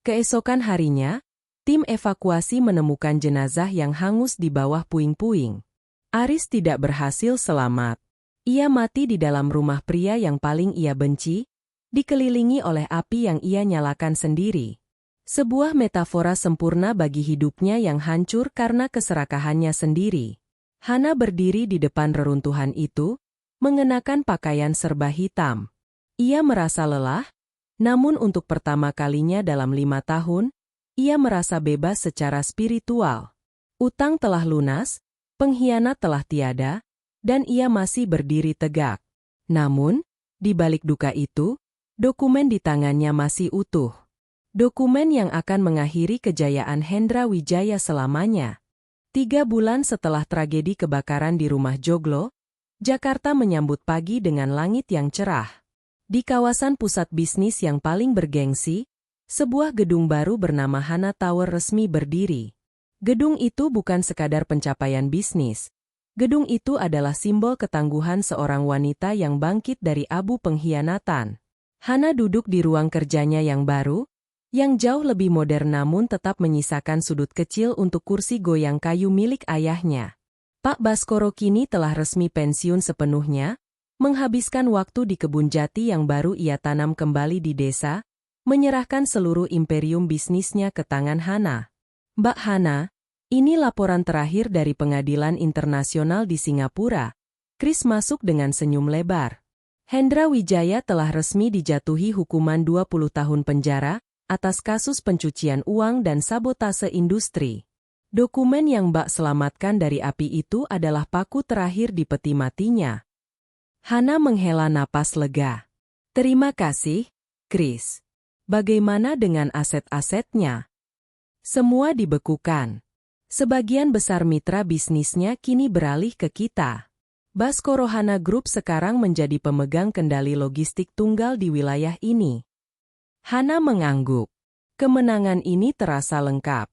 Keesokan harinya, tim evakuasi menemukan jenazah yang hangus di bawah puing-puing. Aris tidak berhasil selamat. Ia mati di dalam rumah pria yang paling ia benci, dikelilingi oleh api yang ia nyalakan sendiri. Sebuah metafora sempurna bagi hidupnya yang hancur karena keserakahannya sendiri. Hana berdiri di depan reruntuhan itu, mengenakan pakaian serba hitam. Ia merasa lelah, namun untuk pertama kalinya dalam 5 tahun, ia merasa bebas secara spiritual. Utang telah lunas, pengkhianat telah tiada, dan ia masih berdiri tegak. Namun, di balik duka itu, Dokumen di tangannya masih utuh. Dokumen yang akan mengakhiri kejayaan Hendra Wijaya selamanya. 3 bulan setelah tragedi kebakaran di rumah Joglo, Jakarta menyambut pagi dengan langit yang cerah. Di kawasan pusat bisnis yang paling bergengsi, sebuah gedung baru bernama Hana Tower resmi berdiri. Gedung itu bukan sekadar pencapaian bisnis. Gedung itu adalah simbol ketangguhan seorang wanita yang bangkit dari abu pengkhianatan. Hana duduk di ruang kerjanya yang baru, yang jauh lebih modern namun tetap menyisakan sudut kecil untuk kursi goyang kayu milik ayahnya. Pak Baskoro kini telah resmi pensiun sepenuhnya, menghabiskan waktu di kebun jati yang baru ia tanam kembali di desa, menyerahkan seluruh imperium bisnisnya ke tangan Hana. Mbak Hana, ini laporan terakhir dari pengadilan internasional di Singapura. Chris masuk dengan senyum lebar. Hendra Wijaya telah resmi dijatuhi hukuman 20 tahun penjara atas kasus pencucian uang dan sabotase industri. Dokumen yang Mbak selamatkan dari api itu adalah paku terakhir di peti matinya. Hana menghela napas lega. Terima kasih, Chris. Bagaimana dengan aset-asetnya? Semua dibekukan. Sebagian besar mitra bisnisnya kini beralih ke kita. Baskoro Hana Group sekarang menjadi pemegang kendali logistik tunggal di wilayah ini. Hana mengangguk. Kemenangan ini terasa lengkap.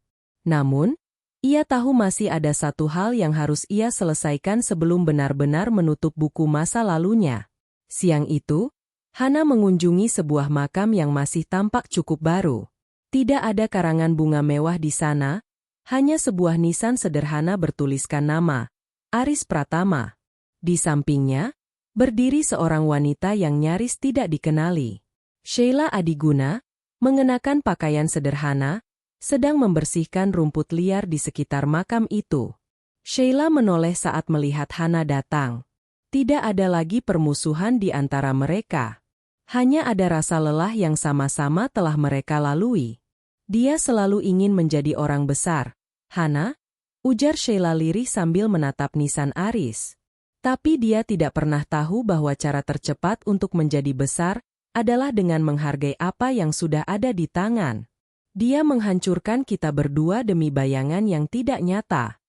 Namun, ia tahu masih ada satu hal yang harus ia selesaikan sebelum benar-benar menutup buku masa lalunya. Siang itu, Hana mengunjungi sebuah makam yang masih tampak cukup baru. Tidak ada karangan bunga mewah di sana, hanya sebuah nisan sederhana bertuliskan nama, Aris Pratama. Di sampingnya, berdiri seorang wanita yang nyaris tidak dikenali. Sheila Adiguna, mengenakan pakaian sederhana, sedang membersihkan rumput liar di sekitar makam itu. Sheila menoleh saat melihat Hana datang. Tidak ada lagi permusuhan di antara mereka. Hanya ada rasa lelah yang sama-sama telah mereka lalui. Dia selalu ingin menjadi orang besar. Hana, ujar Sheila lirih sambil menatap nisan Aris. Tapi dia tidak pernah tahu bahwa cara tercepat untuk menjadi besar adalah dengan menghargai apa yang sudah ada di tangan. Dia menghancurkan kita berdua demi bayangan yang tidak nyata.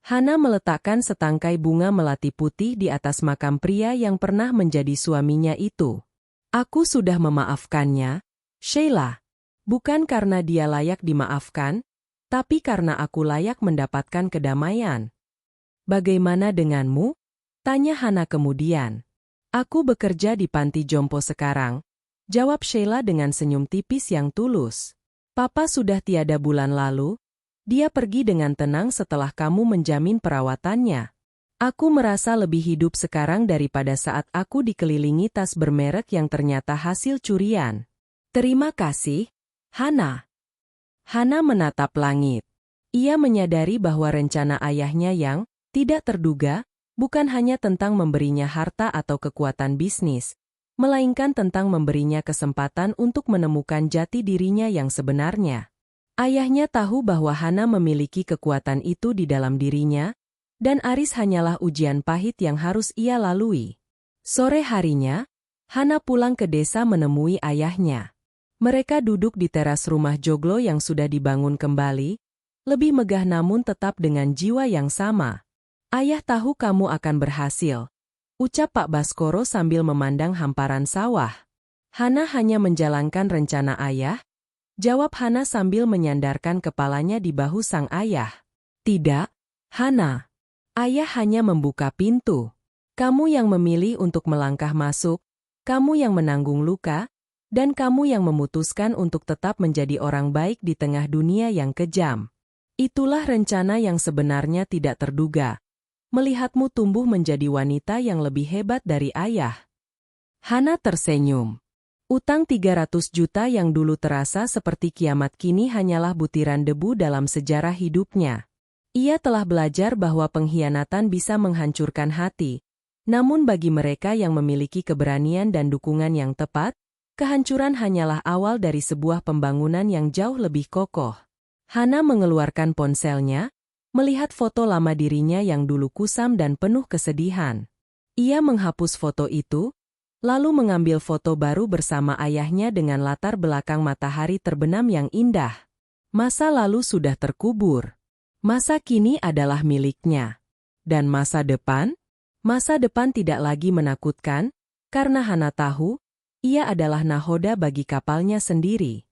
Hana meletakkan setangkai bunga melati putih di atas makam pria yang pernah menjadi suaminya itu. Aku sudah memaafkannya, Sheila. Bukan karena dia layak dimaafkan, tapi karena aku layak mendapatkan kedamaian. Bagaimana denganmu? Tanya Hana kemudian. Aku bekerja di panti jompo sekarang, jawab Sheila dengan senyum tipis yang tulus. Papa sudah tiada bulan lalu, dia pergi dengan tenang setelah kamu menjamin perawatannya. Aku merasa lebih hidup sekarang daripada saat aku dikelilingi tas bermerek yang ternyata hasil curian. Terima kasih, Hana. Hana menatap langit. Ia menyadari bahwa rencana ayahnya yang tidak terduga bukan hanya tentang memberinya harta atau kekuatan bisnis, melainkan tentang memberinya kesempatan untuk menemukan jati dirinya yang sebenarnya. Ayahnya tahu bahwa Hana memiliki kekuatan itu di dalam dirinya, dan Aris hanyalah ujian pahit yang harus ia lalui. Sore harinya, Hana pulang ke desa menemui ayahnya. Mereka duduk di teras rumah Joglo yang sudah dibangun kembali, lebih megah namun tetap dengan jiwa yang sama. Ayah tahu kamu akan berhasil, ucap Pak Baskoro sambil memandang hamparan sawah. Hana hanya menjalankan rencana ayah, jawab Hana sambil menyandarkan kepalanya di bahu sang ayah. Tidak, Hana. Ayah hanya membuka pintu. Kamu yang memilih untuk melangkah masuk, kamu yang menanggung luka, dan kamu yang memutuskan untuk tetap menjadi orang baik di tengah dunia yang kejam. Itulah rencana yang sebenarnya tidak terduga. Melihatmu tumbuh menjadi wanita yang lebih hebat dari ayah. Hana tersenyum. Utang 300 juta yang dulu terasa seperti kiamat kini hanyalah butiran debu dalam sejarah hidupnya. Ia telah belajar bahwa pengkhianatan bisa menghancurkan hati. Namun bagi mereka yang memiliki keberanian dan dukungan yang tepat, kehancuran hanyalah awal dari sebuah pembangunan yang jauh lebih kokoh. Hana mengeluarkan ponselnya, melihat foto lama dirinya yang dulu kusam dan penuh kesedihan. Ia menghapus foto itu, lalu mengambil foto baru bersama ayahnya dengan latar belakang matahari terbenam yang indah. Masa lalu sudah terkubur. Masa kini adalah miliknya. Dan masa depan? Masa depan tidak lagi menakutkan, karena Hana tahu, ia adalah nahoda bagi kapalnya sendiri.